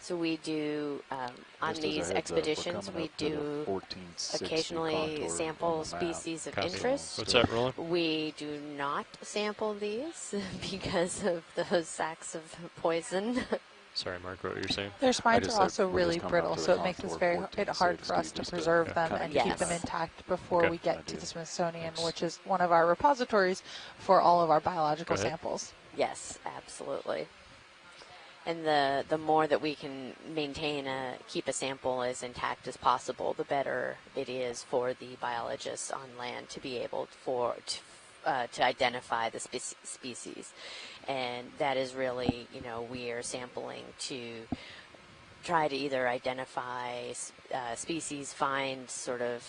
[SPEAKER 4] So we do, on
[SPEAKER 6] Just as a
[SPEAKER 4] these
[SPEAKER 6] heads up, we're
[SPEAKER 4] expeditions,
[SPEAKER 6] coming
[SPEAKER 4] we
[SPEAKER 6] up to the
[SPEAKER 4] do
[SPEAKER 6] 1460
[SPEAKER 4] occasionally
[SPEAKER 6] contour
[SPEAKER 4] sample
[SPEAKER 6] on the map.
[SPEAKER 4] species of
[SPEAKER 2] Copy.
[SPEAKER 4] interest.
[SPEAKER 2] What's that, Roland?
[SPEAKER 4] We do not sample these because of those sacs of poison.
[SPEAKER 2] Sorry, Mark, what were you saying?
[SPEAKER 9] Their spines
[SPEAKER 6] just
[SPEAKER 9] are
[SPEAKER 6] said
[SPEAKER 9] also
[SPEAKER 6] we're just
[SPEAKER 9] really
[SPEAKER 6] coming up
[SPEAKER 9] brittle,
[SPEAKER 6] to the
[SPEAKER 9] so it makes
[SPEAKER 6] contour
[SPEAKER 9] it very hard for us to
[SPEAKER 6] 1460 just to
[SPEAKER 9] preserve them
[SPEAKER 6] kinda
[SPEAKER 9] and
[SPEAKER 6] keep
[SPEAKER 9] keep them
[SPEAKER 4] Yes.
[SPEAKER 9] intact before
[SPEAKER 2] Okay.
[SPEAKER 9] we get to
[SPEAKER 6] Idea.
[SPEAKER 9] the Smithsonian,
[SPEAKER 2] Thanks.
[SPEAKER 9] which is one of our repositories for all of our biological
[SPEAKER 2] Go ahead.
[SPEAKER 9] samples.
[SPEAKER 4] Yes, absolutely. And the more that we can maintain keep a sample as intact as possible, the better it is for the biologists on land to be able to identify the species. And that is really, we are sampling to try to either identify species, find sort of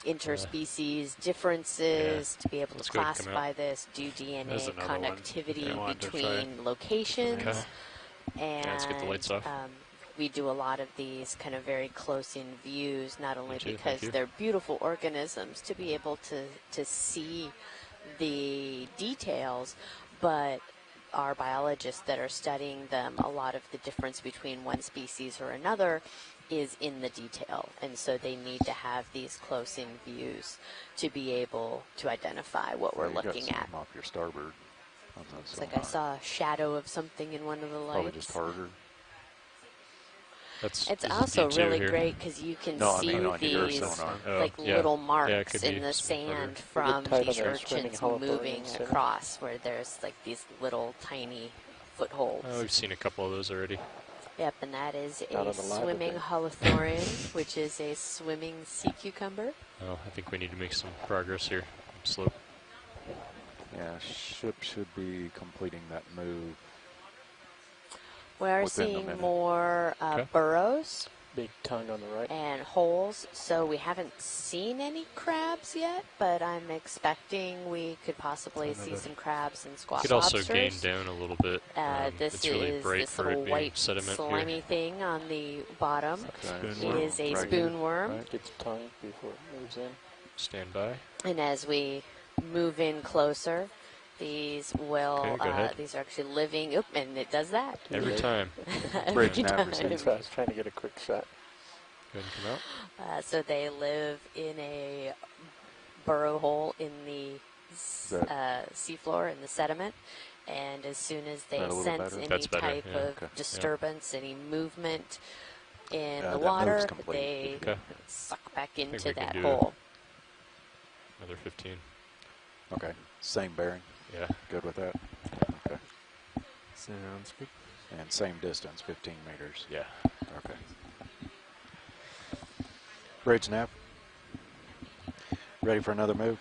[SPEAKER 4] interspecies differences, to be able
[SPEAKER 2] That's
[SPEAKER 4] to
[SPEAKER 2] good, come out.
[SPEAKER 4] classify this, do DNA
[SPEAKER 3] There's another one I
[SPEAKER 4] connectivity
[SPEAKER 3] wanted to
[SPEAKER 4] between locations.
[SPEAKER 2] Okay.
[SPEAKER 4] And
[SPEAKER 2] let's get the lights off.
[SPEAKER 4] we do a lot of these kind of very close-in views, not only
[SPEAKER 2] too,
[SPEAKER 4] because
[SPEAKER 2] thank you.
[SPEAKER 4] they're beautiful organisms to be able to see the details, but our biologists that are studying them, a lot of the difference between one species or another is in the detail, and so they need to have these close-in views to be able to identify what we're
[SPEAKER 6] You got
[SPEAKER 4] looking
[SPEAKER 6] some
[SPEAKER 4] at.
[SPEAKER 6] off your starboard. On the
[SPEAKER 4] It's like I
[SPEAKER 6] sonar.
[SPEAKER 4] saw a shadow of something in one of the
[SPEAKER 6] Probably
[SPEAKER 4] lights.
[SPEAKER 6] just harder.
[SPEAKER 4] It's
[SPEAKER 2] this is
[SPEAKER 4] also
[SPEAKER 2] D2
[SPEAKER 4] really
[SPEAKER 2] here.
[SPEAKER 4] great because you can
[SPEAKER 6] No, I
[SPEAKER 4] see
[SPEAKER 6] mean on your
[SPEAKER 4] these
[SPEAKER 6] sonar.
[SPEAKER 2] Oh,
[SPEAKER 4] like
[SPEAKER 2] yeah.
[SPEAKER 4] little
[SPEAKER 2] Yeah, it
[SPEAKER 4] marks
[SPEAKER 2] could
[SPEAKER 4] in
[SPEAKER 2] be
[SPEAKER 4] the
[SPEAKER 2] some other-
[SPEAKER 4] sand
[SPEAKER 5] Good
[SPEAKER 4] from
[SPEAKER 5] title
[SPEAKER 4] these
[SPEAKER 5] there, swimming
[SPEAKER 4] urchins moving
[SPEAKER 5] holothurian
[SPEAKER 4] across, where there's like these little tiny footholds.
[SPEAKER 2] Oh, we've seen a couple of those already.
[SPEAKER 4] Yep, and that is
[SPEAKER 5] Out
[SPEAKER 4] a
[SPEAKER 5] on the lava
[SPEAKER 4] swimming
[SPEAKER 5] bed.
[SPEAKER 4] holothurian, which is a swimming sea cucumber.
[SPEAKER 2] Oh, I think we need to make some progress here. Slope.
[SPEAKER 6] Yeah, ship should be completing that move.
[SPEAKER 4] We're
[SPEAKER 6] Within the
[SPEAKER 4] seeing
[SPEAKER 6] minute.
[SPEAKER 4] more
[SPEAKER 2] Okay.
[SPEAKER 4] burrows
[SPEAKER 5] Big tongue on the right.
[SPEAKER 4] and holes, so we haven't seen any crabs yet, but I'm expecting we could possibly see
[SPEAKER 3] Another-
[SPEAKER 4] some crabs and squat
[SPEAKER 2] Could also
[SPEAKER 4] lobsters.
[SPEAKER 2] gain down a little bit.
[SPEAKER 4] This
[SPEAKER 2] it's really
[SPEAKER 4] is
[SPEAKER 2] bright
[SPEAKER 4] this
[SPEAKER 2] for
[SPEAKER 4] little
[SPEAKER 2] it being
[SPEAKER 4] white
[SPEAKER 2] sediment
[SPEAKER 4] slimy
[SPEAKER 2] here.
[SPEAKER 4] thing on the bottom.
[SPEAKER 6] Okay,
[SPEAKER 3] Spoonworm.
[SPEAKER 4] Is a
[SPEAKER 6] right here,
[SPEAKER 4] spoonworm.
[SPEAKER 6] right?
[SPEAKER 5] Gets tongue before it moves in.
[SPEAKER 2] Stand by.
[SPEAKER 4] And as we move in closer, these will,
[SPEAKER 2] Okay, go ahead.
[SPEAKER 4] these are actually living, oop, and it does that.
[SPEAKER 2] Every time.
[SPEAKER 4] Every
[SPEAKER 6] Bridge nav
[SPEAKER 4] time.
[SPEAKER 6] receives.
[SPEAKER 5] So I was trying to get a quick shot.
[SPEAKER 2] Go ahead and come out.
[SPEAKER 4] So they live in a burrow hole in the seafloor, in the sediment. And as soon as they
[SPEAKER 6] That a little
[SPEAKER 4] sense
[SPEAKER 6] better?
[SPEAKER 4] any
[SPEAKER 2] That's better,
[SPEAKER 4] type
[SPEAKER 2] yeah.
[SPEAKER 4] of
[SPEAKER 6] Okay. Yeah.
[SPEAKER 4] disturbance, any movement in
[SPEAKER 6] Yeah,
[SPEAKER 4] the
[SPEAKER 6] that
[SPEAKER 4] water,
[SPEAKER 6] move's complete.
[SPEAKER 4] they
[SPEAKER 2] Okay.
[SPEAKER 4] suck back
[SPEAKER 2] think
[SPEAKER 4] into
[SPEAKER 2] we can
[SPEAKER 4] that
[SPEAKER 2] do
[SPEAKER 4] hole.
[SPEAKER 2] Another 15.
[SPEAKER 6] Okay, same bearing.
[SPEAKER 2] Yeah.
[SPEAKER 6] Good with that? Okay.
[SPEAKER 3] Sounds good.
[SPEAKER 6] And same distance, 15 meters.
[SPEAKER 2] Yeah.
[SPEAKER 6] Okay. Bridge nav. Ready for another move?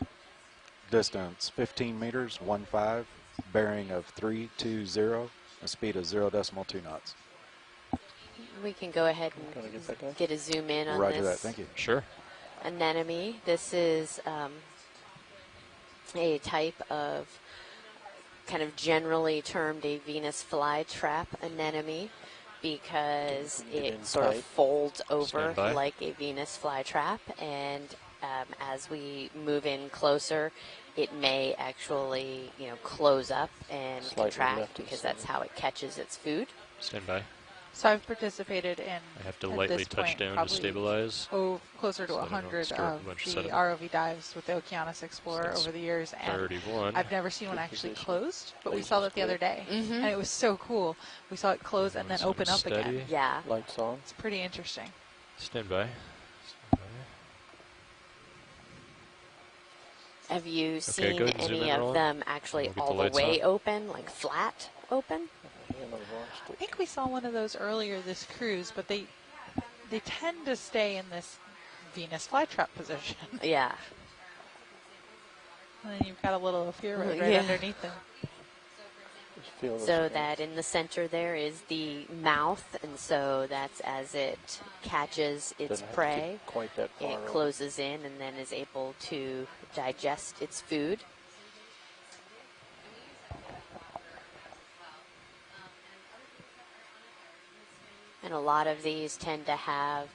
[SPEAKER 6] Distance 15 meters, 1.5, bearing of 320, a speed of 0.2 knots.
[SPEAKER 4] We can go ahead
[SPEAKER 5] Gonna get that guy?
[SPEAKER 4] and get a zoom in on
[SPEAKER 6] Roger
[SPEAKER 4] this
[SPEAKER 6] that, thank you.
[SPEAKER 2] Sure.
[SPEAKER 4] anemone. This is a type of kind of generally termed a Venus flytrap anemone because
[SPEAKER 5] Get in
[SPEAKER 4] it sort of
[SPEAKER 5] tight.
[SPEAKER 4] folds over
[SPEAKER 2] Stand by.
[SPEAKER 4] like a Venus flytrap, and as we move in closer, it may actually, close up and
[SPEAKER 5] Slightly
[SPEAKER 4] contract
[SPEAKER 5] left of
[SPEAKER 4] because
[SPEAKER 5] center.
[SPEAKER 4] that's how it catches its food.
[SPEAKER 2] Stand by.
[SPEAKER 9] So I've participated in,
[SPEAKER 2] I have to
[SPEAKER 9] at
[SPEAKER 2] lightly
[SPEAKER 9] this
[SPEAKER 2] touch
[SPEAKER 9] point,
[SPEAKER 2] down to
[SPEAKER 9] probably
[SPEAKER 2] stabilize.
[SPEAKER 9] closer to
[SPEAKER 2] So I don't
[SPEAKER 9] 100
[SPEAKER 2] stir up a
[SPEAKER 9] of
[SPEAKER 2] bunch of
[SPEAKER 9] the
[SPEAKER 2] sediment.
[SPEAKER 9] ROV dives with the Okeanos Explorer
[SPEAKER 2] that's
[SPEAKER 9] over the years, and
[SPEAKER 2] 31.
[SPEAKER 9] I've never seen one
[SPEAKER 5] Good
[SPEAKER 9] actually
[SPEAKER 5] position.
[SPEAKER 9] closed, but we
[SPEAKER 5] Laser's
[SPEAKER 9] saw that the
[SPEAKER 5] clear.
[SPEAKER 9] other day, and it was so cool. We saw it close and then
[SPEAKER 2] Everyone's
[SPEAKER 9] open up
[SPEAKER 2] steady.
[SPEAKER 9] again.
[SPEAKER 4] Yeah.
[SPEAKER 5] Lights on.
[SPEAKER 9] It's pretty interesting.
[SPEAKER 2] Stand by.
[SPEAKER 4] Have you
[SPEAKER 2] go
[SPEAKER 4] seen
[SPEAKER 2] ahead and zoom
[SPEAKER 4] any
[SPEAKER 2] in,
[SPEAKER 4] of
[SPEAKER 2] Roland.
[SPEAKER 4] them actually
[SPEAKER 2] We'll get
[SPEAKER 4] all
[SPEAKER 2] the
[SPEAKER 4] the
[SPEAKER 2] lights
[SPEAKER 4] way
[SPEAKER 2] on.
[SPEAKER 4] open, like flat open?
[SPEAKER 5] Hand on the wrong
[SPEAKER 9] I
[SPEAKER 5] stick.
[SPEAKER 9] think we saw one of those earlier this cruise, but they tend to stay in this Venus flytrap position.
[SPEAKER 4] Yeah.
[SPEAKER 9] And then you've got a little ophiuroid right
[SPEAKER 4] Yeah.
[SPEAKER 9] underneath them.
[SPEAKER 5] Just feel those
[SPEAKER 4] So
[SPEAKER 5] hands.
[SPEAKER 4] that in the center there is the mouth, and so that's as it catches its
[SPEAKER 5] Doesn't have to
[SPEAKER 4] prey,
[SPEAKER 5] get quite that far
[SPEAKER 4] it
[SPEAKER 5] over.
[SPEAKER 4] closes in and then is able to digest its food. And a lot of these tend to have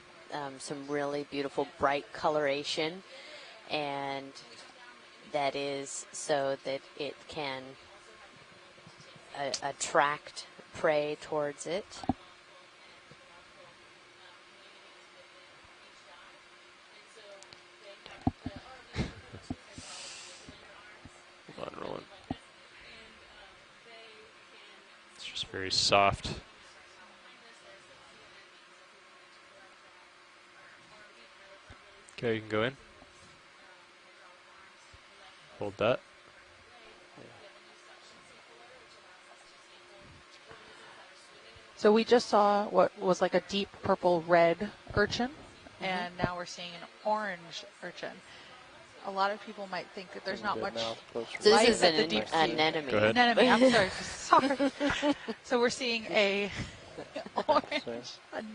[SPEAKER 4] some really beautiful bright coloration, and that is so that it can attract prey towards it.
[SPEAKER 2] Hold on, Roland. It's just very soft. Okay, you can go in. Hold that.
[SPEAKER 9] So we just saw what was like a deep purple red urchin, and now we're seeing an orange urchin. A lot of people might think that there's not
[SPEAKER 5] Bring
[SPEAKER 9] much
[SPEAKER 5] the mouth closer.
[SPEAKER 4] So
[SPEAKER 9] light
[SPEAKER 4] this is
[SPEAKER 9] at the
[SPEAKER 4] an
[SPEAKER 9] deep sea.
[SPEAKER 4] anemone.
[SPEAKER 2] Go ahead.
[SPEAKER 9] Anemone, I'm sorry. Sorry. So we're seeing a orange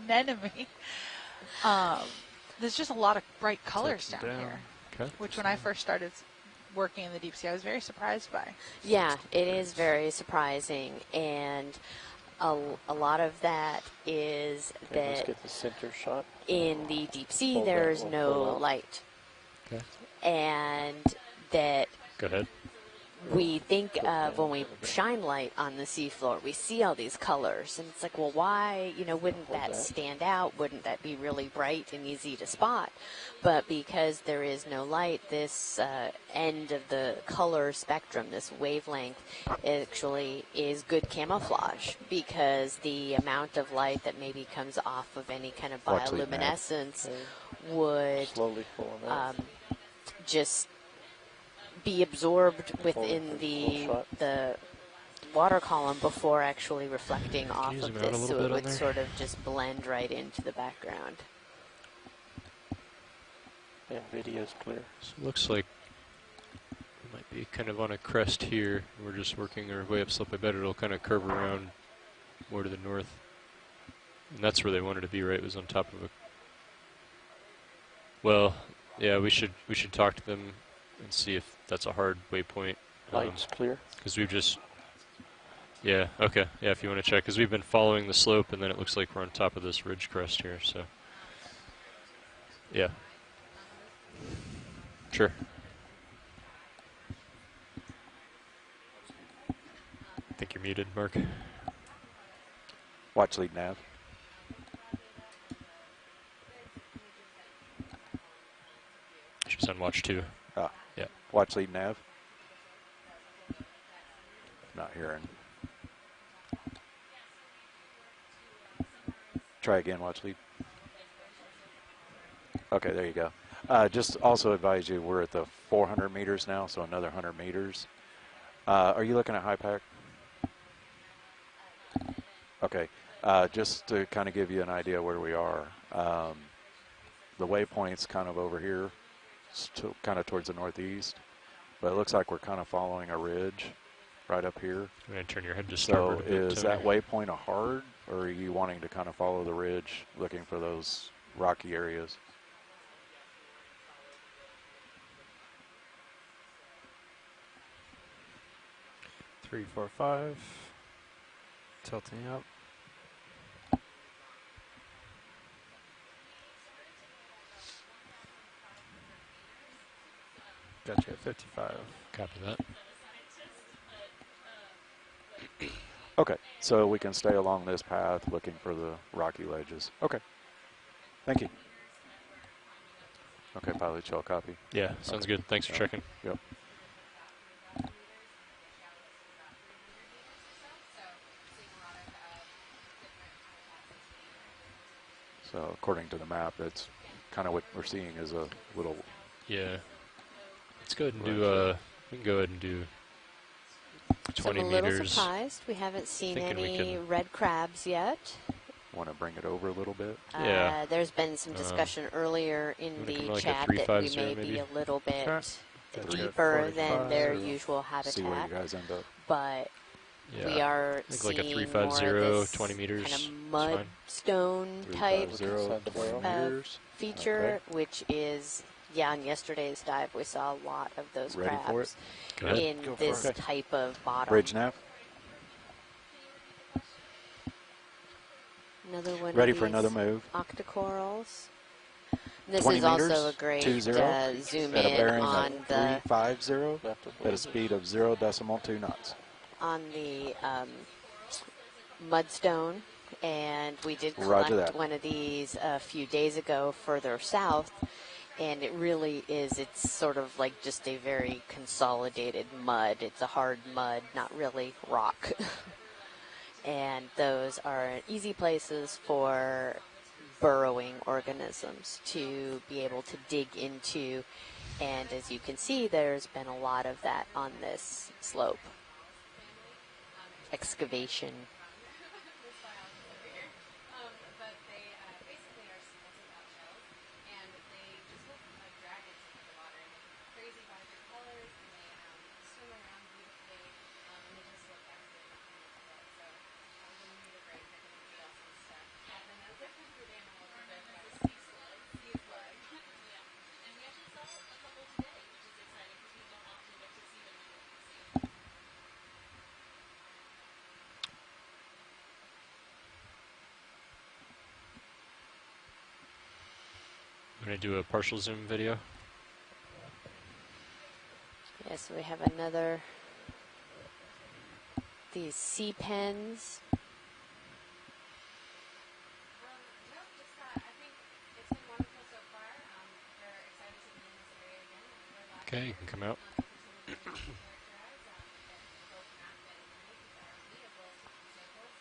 [SPEAKER 9] anemone. There's just a lot of bright colors
[SPEAKER 2] Touch
[SPEAKER 9] down
[SPEAKER 2] down.
[SPEAKER 9] here,
[SPEAKER 2] Okay.
[SPEAKER 9] which when I first started working in the deep sea, I was very surprised by.
[SPEAKER 4] Yeah, it is very surprising, and a lot of that is
[SPEAKER 5] Okay, let's
[SPEAKER 4] that
[SPEAKER 5] get the center shot.
[SPEAKER 4] in the deep sea
[SPEAKER 5] Hold that
[SPEAKER 4] there's
[SPEAKER 5] one,
[SPEAKER 4] no
[SPEAKER 5] pull out.
[SPEAKER 4] light,
[SPEAKER 2] Okay.
[SPEAKER 4] and that
[SPEAKER 2] Go ahead.
[SPEAKER 4] we think of when we shine light on the seafloor, we see all these colors, and it's like, well, why, wouldn't that stand out? Wouldn't that be really bright and easy to spot? But because there is no light, this end of the color spectrum, this wavelength, actually is good camouflage, because the amount of light that maybe comes off of any kind of
[SPEAKER 6] Watch lead, Matt.
[SPEAKER 4] bioluminescence
[SPEAKER 5] Okay.
[SPEAKER 4] would
[SPEAKER 5] Slowly pulling out.
[SPEAKER 4] just be absorbed within
[SPEAKER 5] Full
[SPEAKER 4] the
[SPEAKER 5] shot.
[SPEAKER 4] water column before actually reflecting
[SPEAKER 2] you
[SPEAKER 4] off
[SPEAKER 2] zoom
[SPEAKER 4] of
[SPEAKER 2] out a
[SPEAKER 4] this,
[SPEAKER 2] little
[SPEAKER 4] so
[SPEAKER 2] bit
[SPEAKER 4] it
[SPEAKER 2] on
[SPEAKER 4] would
[SPEAKER 2] there?
[SPEAKER 4] sort of just blend right into the background.
[SPEAKER 5] And video's clear.
[SPEAKER 2] So it looks like we might be kind of on a crest here. We're just working our way up slope. I bet it'll kind of curve around more to the north. And that's where they wanted to be, right? It was on top of a... Well, yeah, we should talk to them and see if that's a hard waypoint.
[SPEAKER 5] Lights clear.
[SPEAKER 2] Because we've just... Yeah, okay. Yeah, if you want to check. Because we've been following the slope, and then it looks like we're on top of this ridge crest here, so... Yeah. Sure. I think you're muted, Mark.
[SPEAKER 6] Watch lead nav.
[SPEAKER 2] She's on watch 2.
[SPEAKER 6] Ah,
[SPEAKER 2] Yeah.
[SPEAKER 6] watch lead nav. Not hearing. Try again, watch lead. Okay, there you go. Just also advise you, we're at the 400 meters now, so another 100 meters. Are you looking at high pack? Okay, just to kind of give you an idea where we are. The waypoint's kind of over here, kind of towards the northeast, but it looks like we're kind of following a ridge right up here.
[SPEAKER 2] I'm going to turn your head to
[SPEAKER 6] So
[SPEAKER 2] starboard a bit,
[SPEAKER 6] is
[SPEAKER 2] Tony.
[SPEAKER 6] that waypoint a hard, or are you wanting to kind of follow the ridge, looking for those rocky areas?
[SPEAKER 3] Three, four, five. Tilting up. Got you at 55.
[SPEAKER 2] Copy that.
[SPEAKER 6] Okay, so we can stay along this path looking for the rocky ledges. Okay, thank you. Okay, pilot shell copy.
[SPEAKER 2] Yeah, sounds
[SPEAKER 6] Okay.
[SPEAKER 2] good. Thanks for
[SPEAKER 6] Yeah.
[SPEAKER 2] checking.
[SPEAKER 6] Yep. So according to the map, that's kind of what we're seeing is a little.
[SPEAKER 2] Yeah. Let's go ahead and
[SPEAKER 6] Right,
[SPEAKER 2] do,
[SPEAKER 6] sure.
[SPEAKER 2] we can go ahead and do
[SPEAKER 4] So
[SPEAKER 2] 20
[SPEAKER 4] I'm a little
[SPEAKER 2] meters.
[SPEAKER 4] surprised. We haven't seen
[SPEAKER 2] Thinking we
[SPEAKER 4] any
[SPEAKER 2] can-
[SPEAKER 4] red crabs yet.
[SPEAKER 6] Want to bring it over a little bit?
[SPEAKER 2] Yeah.
[SPEAKER 4] There's been some discussion earlier in
[SPEAKER 2] wanna come
[SPEAKER 4] the
[SPEAKER 2] like a
[SPEAKER 4] chat that we
[SPEAKER 2] 350
[SPEAKER 4] may be
[SPEAKER 2] maybe?
[SPEAKER 4] a little bit
[SPEAKER 3] Okay.
[SPEAKER 4] deeper than their
[SPEAKER 3] 45.
[SPEAKER 4] usual
[SPEAKER 6] See where you
[SPEAKER 4] habitat,
[SPEAKER 6] guys end up.
[SPEAKER 4] but
[SPEAKER 2] Yeah.
[SPEAKER 4] we are
[SPEAKER 2] I think like a
[SPEAKER 4] seeing
[SPEAKER 2] 350,
[SPEAKER 4] more of this
[SPEAKER 2] 20 meters.
[SPEAKER 4] kind
[SPEAKER 2] is
[SPEAKER 4] of
[SPEAKER 2] fine.
[SPEAKER 4] mudstone type
[SPEAKER 6] 350, 20 meters.
[SPEAKER 4] feature, which is, yeah, on yesterday's dive we saw a lot of those
[SPEAKER 6] Ready for
[SPEAKER 4] crabs
[SPEAKER 2] Go ahead.
[SPEAKER 4] in
[SPEAKER 6] Go for
[SPEAKER 4] this
[SPEAKER 6] it.
[SPEAKER 4] type of bottom.
[SPEAKER 6] Bridge nav.
[SPEAKER 4] Another one
[SPEAKER 6] Ready
[SPEAKER 4] of
[SPEAKER 6] for another
[SPEAKER 4] these
[SPEAKER 6] move.
[SPEAKER 4] octocorals. This
[SPEAKER 6] 20
[SPEAKER 4] is
[SPEAKER 6] meters,
[SPEAKER 4] also a great
[SPEAKER 6] 20,
[SPEAKER 4] zoom
[SPEAKER 6] at a
[SPEAKER 4] in
[SPEAKER 6] bearing
[SPEAKER 4] on
[SPEAKER 6] of
[SPEAKER 4] the
[SPEAKER 6] 350 at a speed of 0.2 knots.
[SPEAKER 4] mudstone, and we did
[SPEAKER 6] Roger
[SPEAKER 4] collect
[SPEAKER 6] that.
[SPEAKER 4] one of these a few days ago further south, and it really is, it's sort of like just a very consolidated mud. It's a hard mud, not really rock. And those are easy places for burrowing organisms to be able to dig into, and as you can see, there's been a lot of that on this slope. Excavation.
[SPEAKER 8] But they basically are smelted out shells, and they just look like dragons in the water. And they're crazy vibrant colors, and they swim around beautifully, and they just look absolutely beautiful. So when you need a break, I think it'd be awesome stuff. And then those are pretty good animals. It's a sea slug. Sea slug. Yeah. And we actually saw a couple today, which is exciting because we don't often get to see them in the sea.
[SPEAKER 2] I'm going to do a partial zoom video.
[SPEAKER 4] Yeah, so we have another, these sea pens.
[SPEAKER 8] Nope, just I think it's been wonderful so far. We're excited to be in this area again. We're glad
[SPEAKER 2] Okay, you can come out.
[SPEAKER 8] to characterize both map and image with ROV as well as taking samples.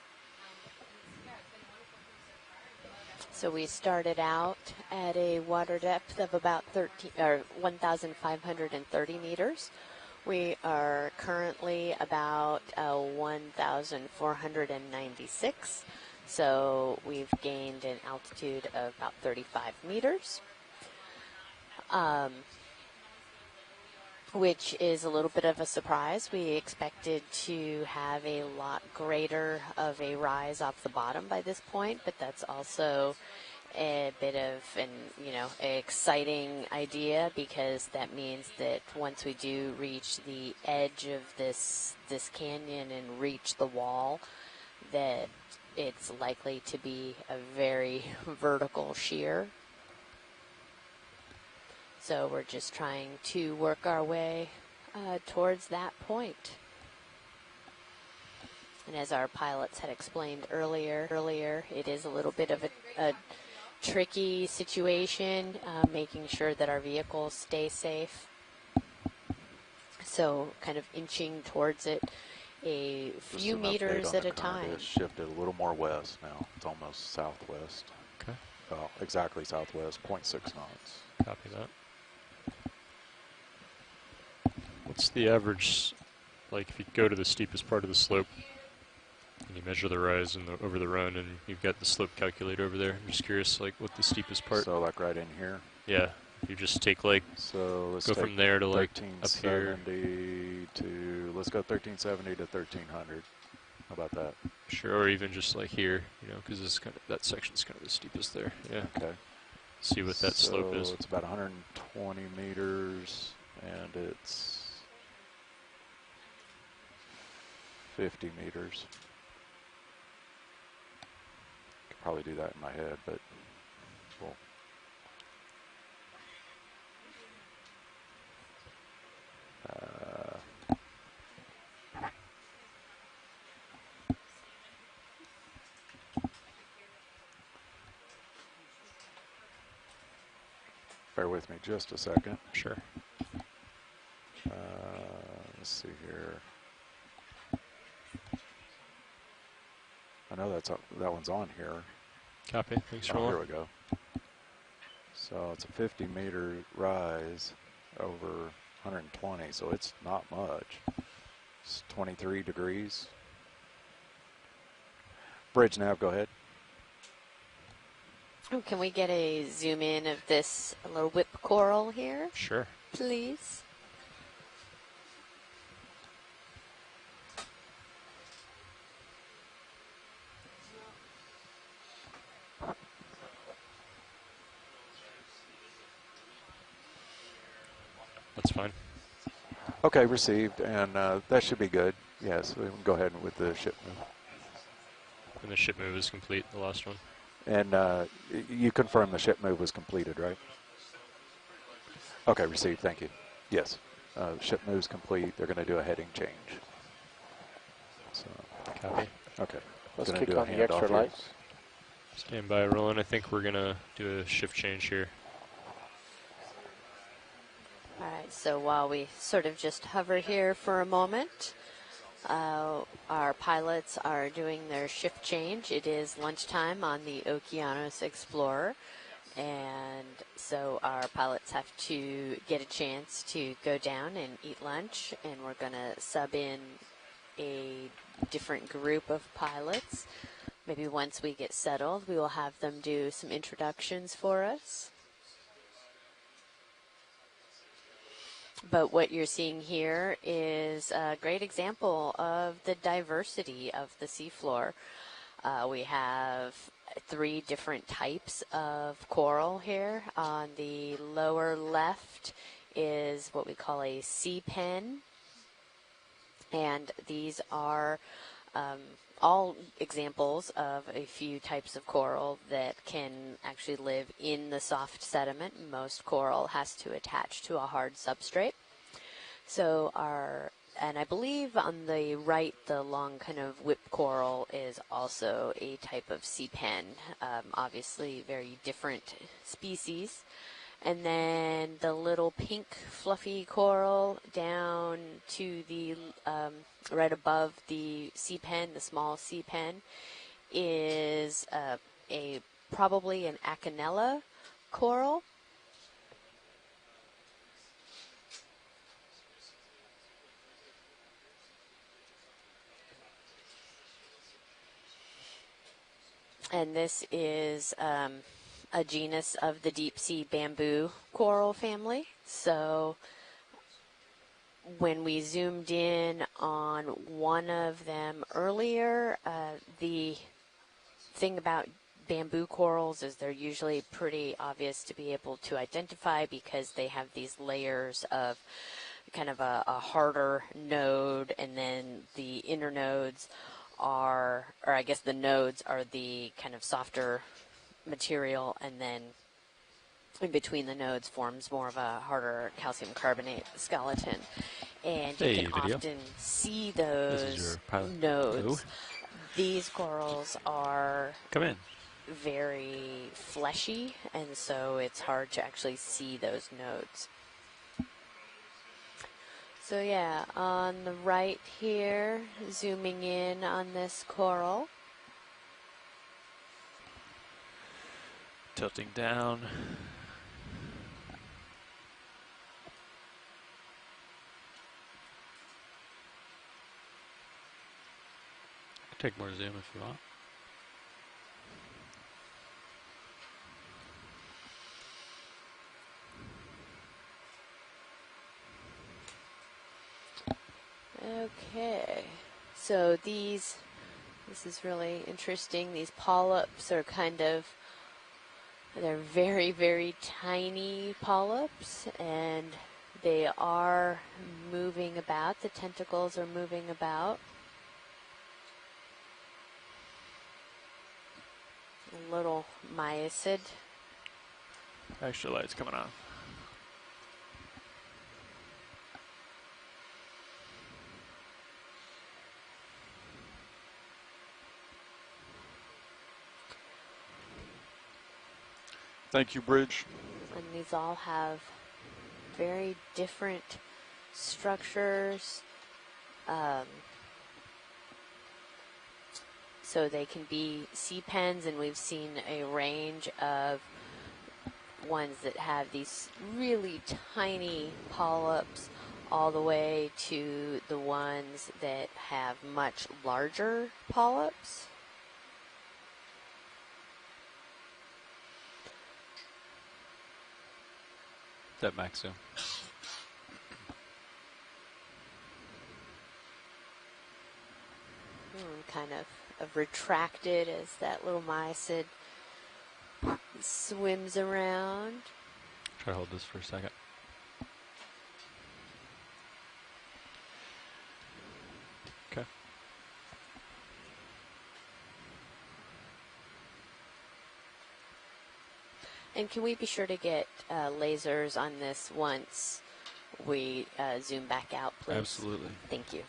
[SPEAKER 8] It's been a wonderful cruise so far. And we love everyone.
[SPEAKER 4] So we started out at a water depth of about 1,530 meters. We are currently about 1,496. So we've gained an altitude of about 35 meters, which is a little bit of a surprise. We expected to have a lot greater of a rise off the bottom by this point, but that's also a bit of an exciting idea, because that means that once we do reach the edge of this canyon and reach the wall, that it's likely to be a very vertical shear. So we're just trying to work our way towards that point. And as our pilots had explained earlier, it is a little bit of a tricky situation, making sure that our vehicles stay safe. So kind of inching towards it a
[SPEAKER 6] Just
[SPEAKER 4] few
[SPEAKER 6] an update
[SPEAKER 4] meters
[SPEAKER 6] on
[SPEAKER 4] at
[SPEAKER 6] the
[SPEAKER 4] a
[SPEAKER 6] current.
[SPEAKER 4] time.
[SPEAKER 6] It's shifted a little more west now. It's almost southwest.
[SPEAKER 2] Okay,
[SPEAKER 6] Well, exactly southwest, 0.6 knots.
[SPEAKER 2] copy that. What's the average, like if you go to the steepest part of the slope and you measure the rise and over the run, and you've got the slope calculator over there? I'm just curious, like what the steepest part.
[SPEAKER 6] So like right in here.
[SPEAKER 2] Yeah, if you just take like,
[SPEAKER 6] So let's
[SPEAKER 2] go
[SPEAKER 6] take
[SPEAKER 2] from there to like up here.
[SPEAKER 6] 1370 to, let's go 1370 to 1300. How about that?
[SPEAKER 2] Sure, or even just like here, because this is kind of, that section's kind of the steepest there. Yeah.
[SPEAKER 6] Okay.
[SPEAKER 2] See what that slope is.
[SPEAKER 6] So it's about 120 meters, and it's 50 meters. Could probably do that in my head, but we'll. Bear with me just a second.
[SPEAKER 2] Sure.
[SPEAKER 6] Let's see here. I know that one's on here.
[SPEAKER 2] Copy. Thanks for
[SPEAKER 6] Oh, here
[SPEAKER 2] rolling.
[SPEAKER 6] we go. So it's a 50-meter rise over 120, so it's not much. It's 23 degrees. Bridge nav, go ahead.
[SPEAKER 4] Oh, can we get a zoom in of this little whip coral here,
[SPEAKER 2] Sure.
[SPEAKER 4] please?
[SPEAKER 2] That's fine.
[SPEAKER 6] Okay, received, and that should be good. Yes, we can go ahead with the ship move.
[SPEAKER 2] And the ship move is complete, the last one.
[SPEAKER 6] And you confirm the ship move was completed, right? Okay, received, thank you. Yes, ship move's complete. They're going to do a heading change. So,
[SPEAKER 2] Copy.
[SPEAKER 6] okay.
[SPEAKER 5] Let's
[SPEAKER 6] Gonna
[SPEAKER 5] kick
[SPEAKER 6] do a
[SPEAKER 5] on the
[SPEAKER 6] handoff
[SPEAKER 5] extra
[SPEAKER 6] here.
[SPEAKER 5] lights.
[SPEAKER 2] Stand by, Roland. I think we're going to do a shift change here.
[SPEAKER 4] All right, so while we sort of just hover here for a moment, our pilots are doing their shift change. It is lunchtime on the Okeanos Explorer, and so our pilots have to get a chance to go down and eat lunch, and we're going to sub in a different group of pilots. Maybe once we get settled, we will have them do some introductions for us. But what you're seeing here is a great example of the diversity of the seafloor. We have 3 different types of coral here. On the lower left is what we call a sea pen. And these are all examples of a few types of coral that can actually live in the soft sediment. Most coral has to attach to a hard substrate. So and I believe on the right, the long kind of whip coral is also a type of sea pen. Obviously very different species. And then the little pink fluffy coral down to the right above the sea pen, the small sea pen, is probably an Acanella coral. And this is a genus of the deep sea bamboo coral family. So when we zoomed in on one of them earlier, the thing about bamboo corals is they're usually pretty obvious to be able to identify because they have these layers of kind of a harder node, and then the inner nodes are, or I guess the nodes are the kind of softer material, and then in between the nodes forms more of a harder calcium carbonate skeleton. And you
[SPEAKER 2] Hey,
[SPEAKER 4] can
[SPEAKER 2] video.
[SPEAKER 4] often see
[SPEAKER 2] This is
[SPEAKER 4] those
[SPEAKER 2] your pilot.
[SPEAKER 4] nodes. These corals are
[SPEAKER 2] Come in.
[SPEAKER 4] very fleshy, and so it's hard to actually see those nodes. So yeah, on the right here, zooming in on this coral.
[SPEAKER 2] Tilting down. Take more zoom if you want.
[SPEAKER 4] Okay, so this is really interesting. These polyps are they're very, very tiny polyps, and they are moving about. The tentacles are moving about. A little myacid.
[SPEAKER 2] Extra light's coming on.
[SPEAKER 6] Thank you, Bridge.
[SPEAKER 4] And these all have very different structures. So they can be sea pens, and we've seen a range of ones that have these really tiny polyps all the way to the ones that have much larger polyps.
[SPEAKER 2] Is that max zoom?
[SPEAKER 4] Kind of retracted as that little mysid swims around.
[SPEAKER 2] Try to hold this for a second. Okay.
[SPEAKER 4] And can we be sure to get lasers on this once we zoom back out, please?
[SPEAKER 2] Absolutely.
[SPEAKER 4] Thank you.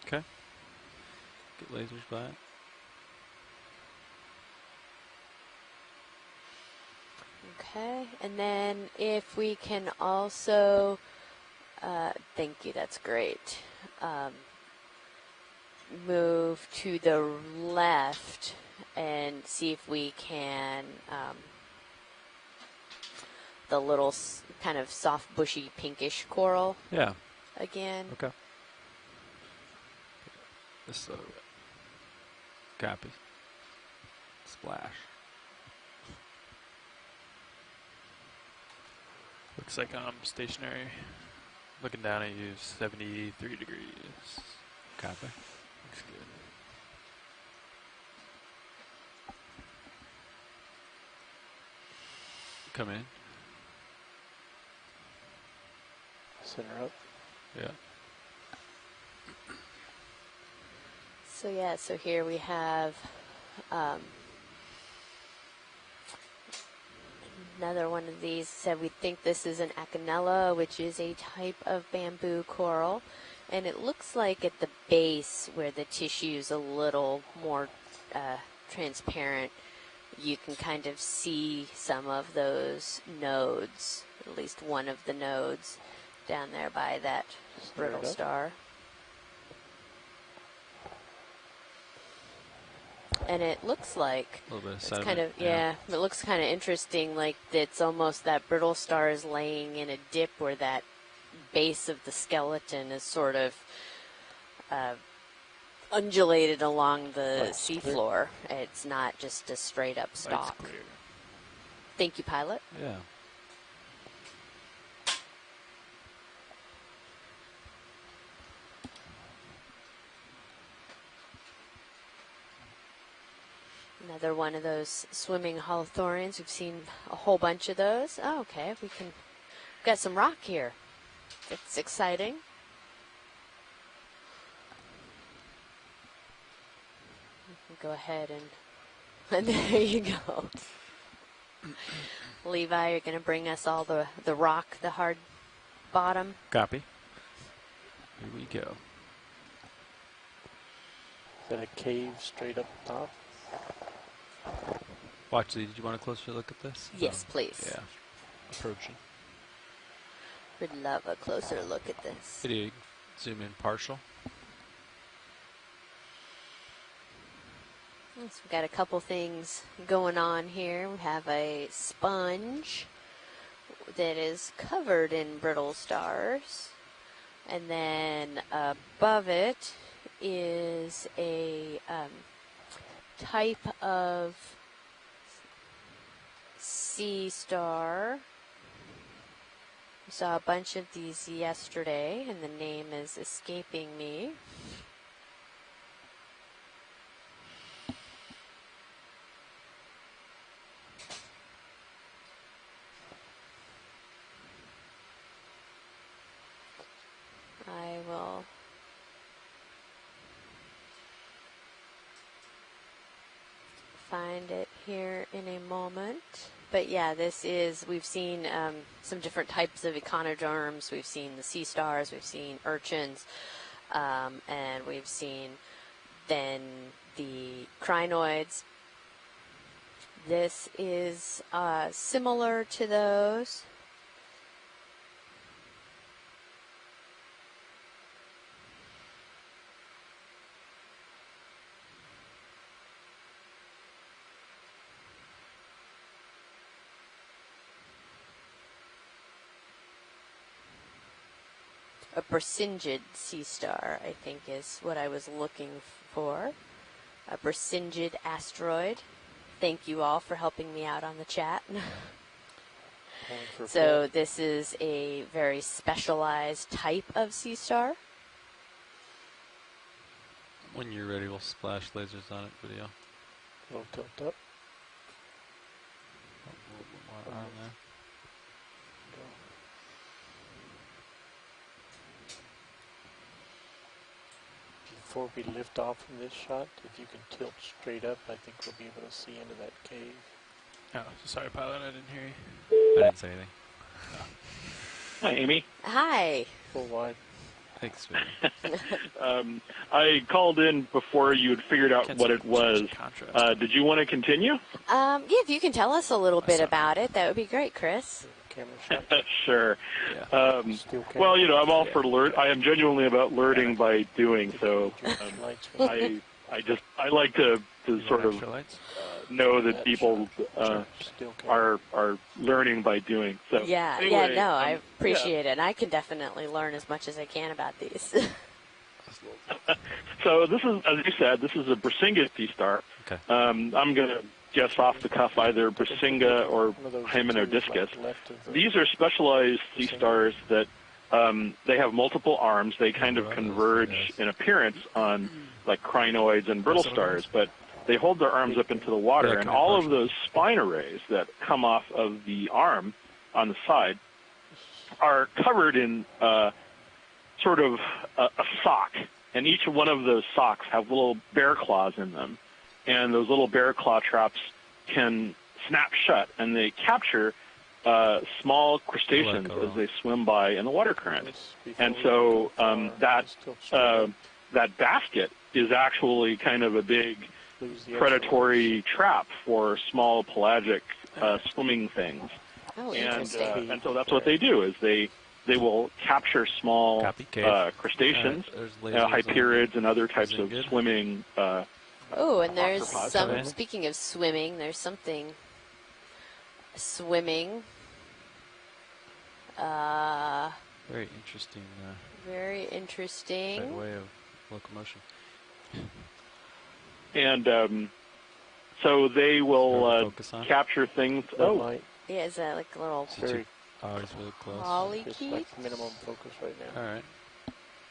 [SPEAKER 2] Okay. Get lasers back.
[SPEAKER 4] Okay, and then if we can also, thank you, that's great, move to the left and see if we can, the little kind of soft, bushy, pinkish coral
[SPEAKER 2] Yeah.
[SPEAKER 4] again.
[SPEAKER 2] Okay. This copy. Splash. Looks like I'm stationary. Looking down at you, 73 degrees. Copy. Looks good. Come in.
[SPEAKER 5] Center up.
[SPEAKER 2] Yeah.
[SPEAKER 4] So yeah, so here we have another one of these. Said we think this is an Acanella, which is a type of bamboo coral, and it looks like at the base where the tissue is a little more transparent, you can kind of see some of those nodes, at least one of the nodes down there by that brittle star. And it looks like
[SPEAKER 2] A little bit of
[SPEAKER 4] it's
[SPEAKER 2] sediment.
[SPEAKER 4] kind of, yeah, it looks kind of interesting, like it's almost that brittle star is laying in a dip where that base of the skeleton is sort of undulated along the seafloor. It's not just a straight up stalk.
[SPEAKER 2] Light's clear.
[SPEAKER 4] Thank you, pilot.
[SPEAKER 2] Yeah.
[SPEAKER 4] Another one of those swimming holothurians. We've seen a whole bunch of those. Oh, okay, we've got some rock here. That's exciting. We can go ahead and there you go. Levi, you're going to bring us all the rock, the hard bottom.
[SPEAKER 2] Copy. Here we go.
[SPEAKER 5] Is that a cave straight up top?
[SPEAKER 2] Watch, did you want a closer look at this?
[SPEAKER 4] Yes, please.
[SPEAKER 2] Yeah. Approaching.
[SPEAKER 4] Would love a closer look at this.
[SPEAKER 2] Video, zoom in partial.
[SPEAKER 4] So we've got a couple things going on here. We have a sponge that is covered in brittle stars. And then above it is a type of sea star. We saw a bunch of these yesterday, and the name is escaping me. I will find it here in a moment. But yeah, we've seen some different types of echinoderms. We've seen the sea stars, we've seen urchins, and we've seen then the crinoids. This is similar to those. A Brisingid sea star, I think, is what I was looking for. A Brisingid asteroid. Thank you all for helping me out on the chat. So this is a very specialized type of sea star.
[SPEAKER 2] When you're ready, we'll splash lasers on it video.
[SPEAKER 5] A little tilt up.
[SPEAKER 2] A little bit more arm there.
[SPEAKER 5] Before we lift off from this shot, if you can tilt straight up, I think we'll be able to see into that cave.
[SPEAKER 2] Oh, sorry, pilot, I didn't hear you. I didn't say anything.
[SPEAKER 7] Hi, Amy.
[SPEAKER 4] Hi.
[SPEAKER 5] Full wide.
[SPEAKER 2] Thanks, man.
[SPEAKER 7] I called in before you had figured out what it was. Did you want to continue?
[SPEAKER 4] Yeah, if you can tell us a little bit about it, that would be great, Chris.
[SPEAKER 5] Camera shot.
[SPEAKER 7] Sure.
[SPEAKER 2] Yeah.
[SPEAKER 7] Well, I'm all for I am genuinely about learning by doing. So I like to sort of know that people are learning by doing. So anyway,
[SPEAKER 4] I appreciate it. And I can definitely learn as much as I can about these.
[SPEAKER 7] So this is, as you said, this is a Brisingid sea star.
[SPEAKER 2] Okay.
[SPEAKER 7] I'm going to guess off the cuff either Brisinga or Hymenodiscus. These are specialized sea stars that they have multiple arms. They kind of converge in appearance on like crinoids and brittle stars, but they hold their arms up into the water, and all of those spine arrays that come off of the arm on the side are covered in sort of a sock, and each one of those socks have little bear claws in them. And those little bear claw traps can snap shut, and they capture small crustaceans as they swim by in the water current. And so that basket is actually kind of a big predatory trap for small pelagic swimming things.
[SPEAKER 4] Oh,
[SPEAKER 7] and so that's what they do, is they will capture small crustaceans, hyperids, and other types of swimming.
[SPEAKER 4] Oh, and there's some, speaking of swimming, there's something swimming.
[SPEAKER 2] Very interesting.
[SPEAKER 4] Very interesting.
[SPEAKER 2] Way of locomotion.
[SPEAKER 7] And so they will capture things. Oh,
[SPEAKER 4] yeah, is that like a little
[SPEAKER 2] it's really close.
[SPEAKER 4] polychaete?
[SPEAKER 5] Like minimum focus right now.
[SPEAKER 2] All right.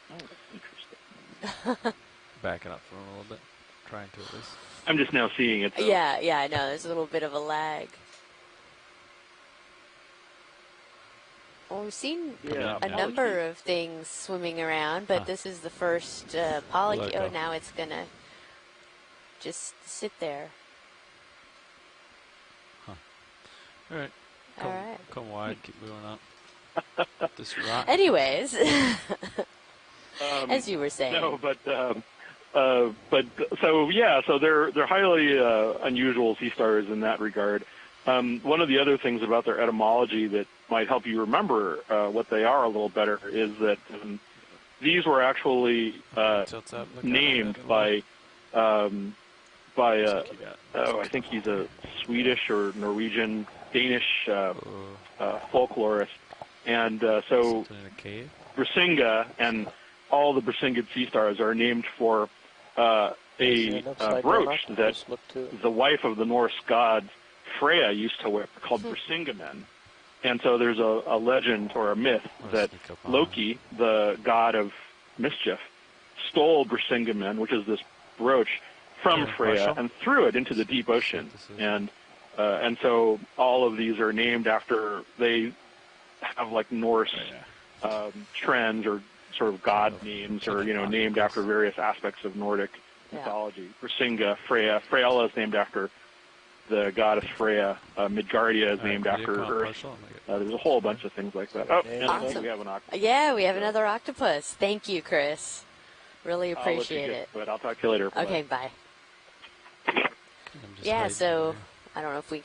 [SPEAKER 7] Oh, interesting.
[SPEAKER 2] Backing up from a little bit. Trying to at least.
[SPEAKER 7] I'm just now seeing it. Though.
[SPEAKER 4] Yeah, I know. There's a little bit of a lag. Well, we've seen a number of things swimming around, but this is the first polychaete. Oh, now it's going to just sit there.
[SPEAKER 2] Huh. All right. Come wide, keep moving up. This rock.
[SPEAKER 4] Anyways, as you were saying.
[SPEAKER 7] No, but so they're highly unusual sea stars in that regard. One of the other things about their etymology that might help you remember what they are a little better is that these were actually named by I think he's a Swedish or Norwegian, Danish folklorist, and so Brisinga and all the Brisingid sea stars are named for a brooch that the wife of the Norse god Freya used to wear, called Brisingamen. And so there's a legend or a myth that Loki, the god of mischief, stole Brisingamen, which is this brooch, from Freya and threw it into the deep ocean. And so all of these are named after, they have like Norse trends or sort of god names, or named after various aspects of Nordic mythology. Brisinga, Freya. Freyala is named after the goddess Freya. Midgardia is named
[SPEAKER 2] Alright,
[SPEAKER 7] after
[SPEAKER 2] Mediacom
[SPEAKER 7] Earth.
[SPEAKER 2] partial, I'll make it.
[SPEAKER 7] There's a whole bunch of things like that. Oh,
[SPEAKER 5] Okay.
[SPEAKER 7] and
[SPEAKER 4] Awesome.
[SPEAKER 7] we have an octopus.
[SPEAKER 4] Yeah, we have another octopus. Thank you, Chris. Really
[SPEAKER 7] I'll let you
[SPEAKER 4] appreciate
[SPEAKER 7] get
[SPEAKER 4] it.
[SPEAKER 7] to it. I'll talk to you later. Bye-bye.
[SPEAKER 4] Okay, bye.
[SPEAKER 2] I'm just
[SPEAKER 4] Yeah,
[SPEAKER 2] hiding
[SPEAKER 4] so
[SPEAKER 2] there.
[SPEAKER 4] I don't know if we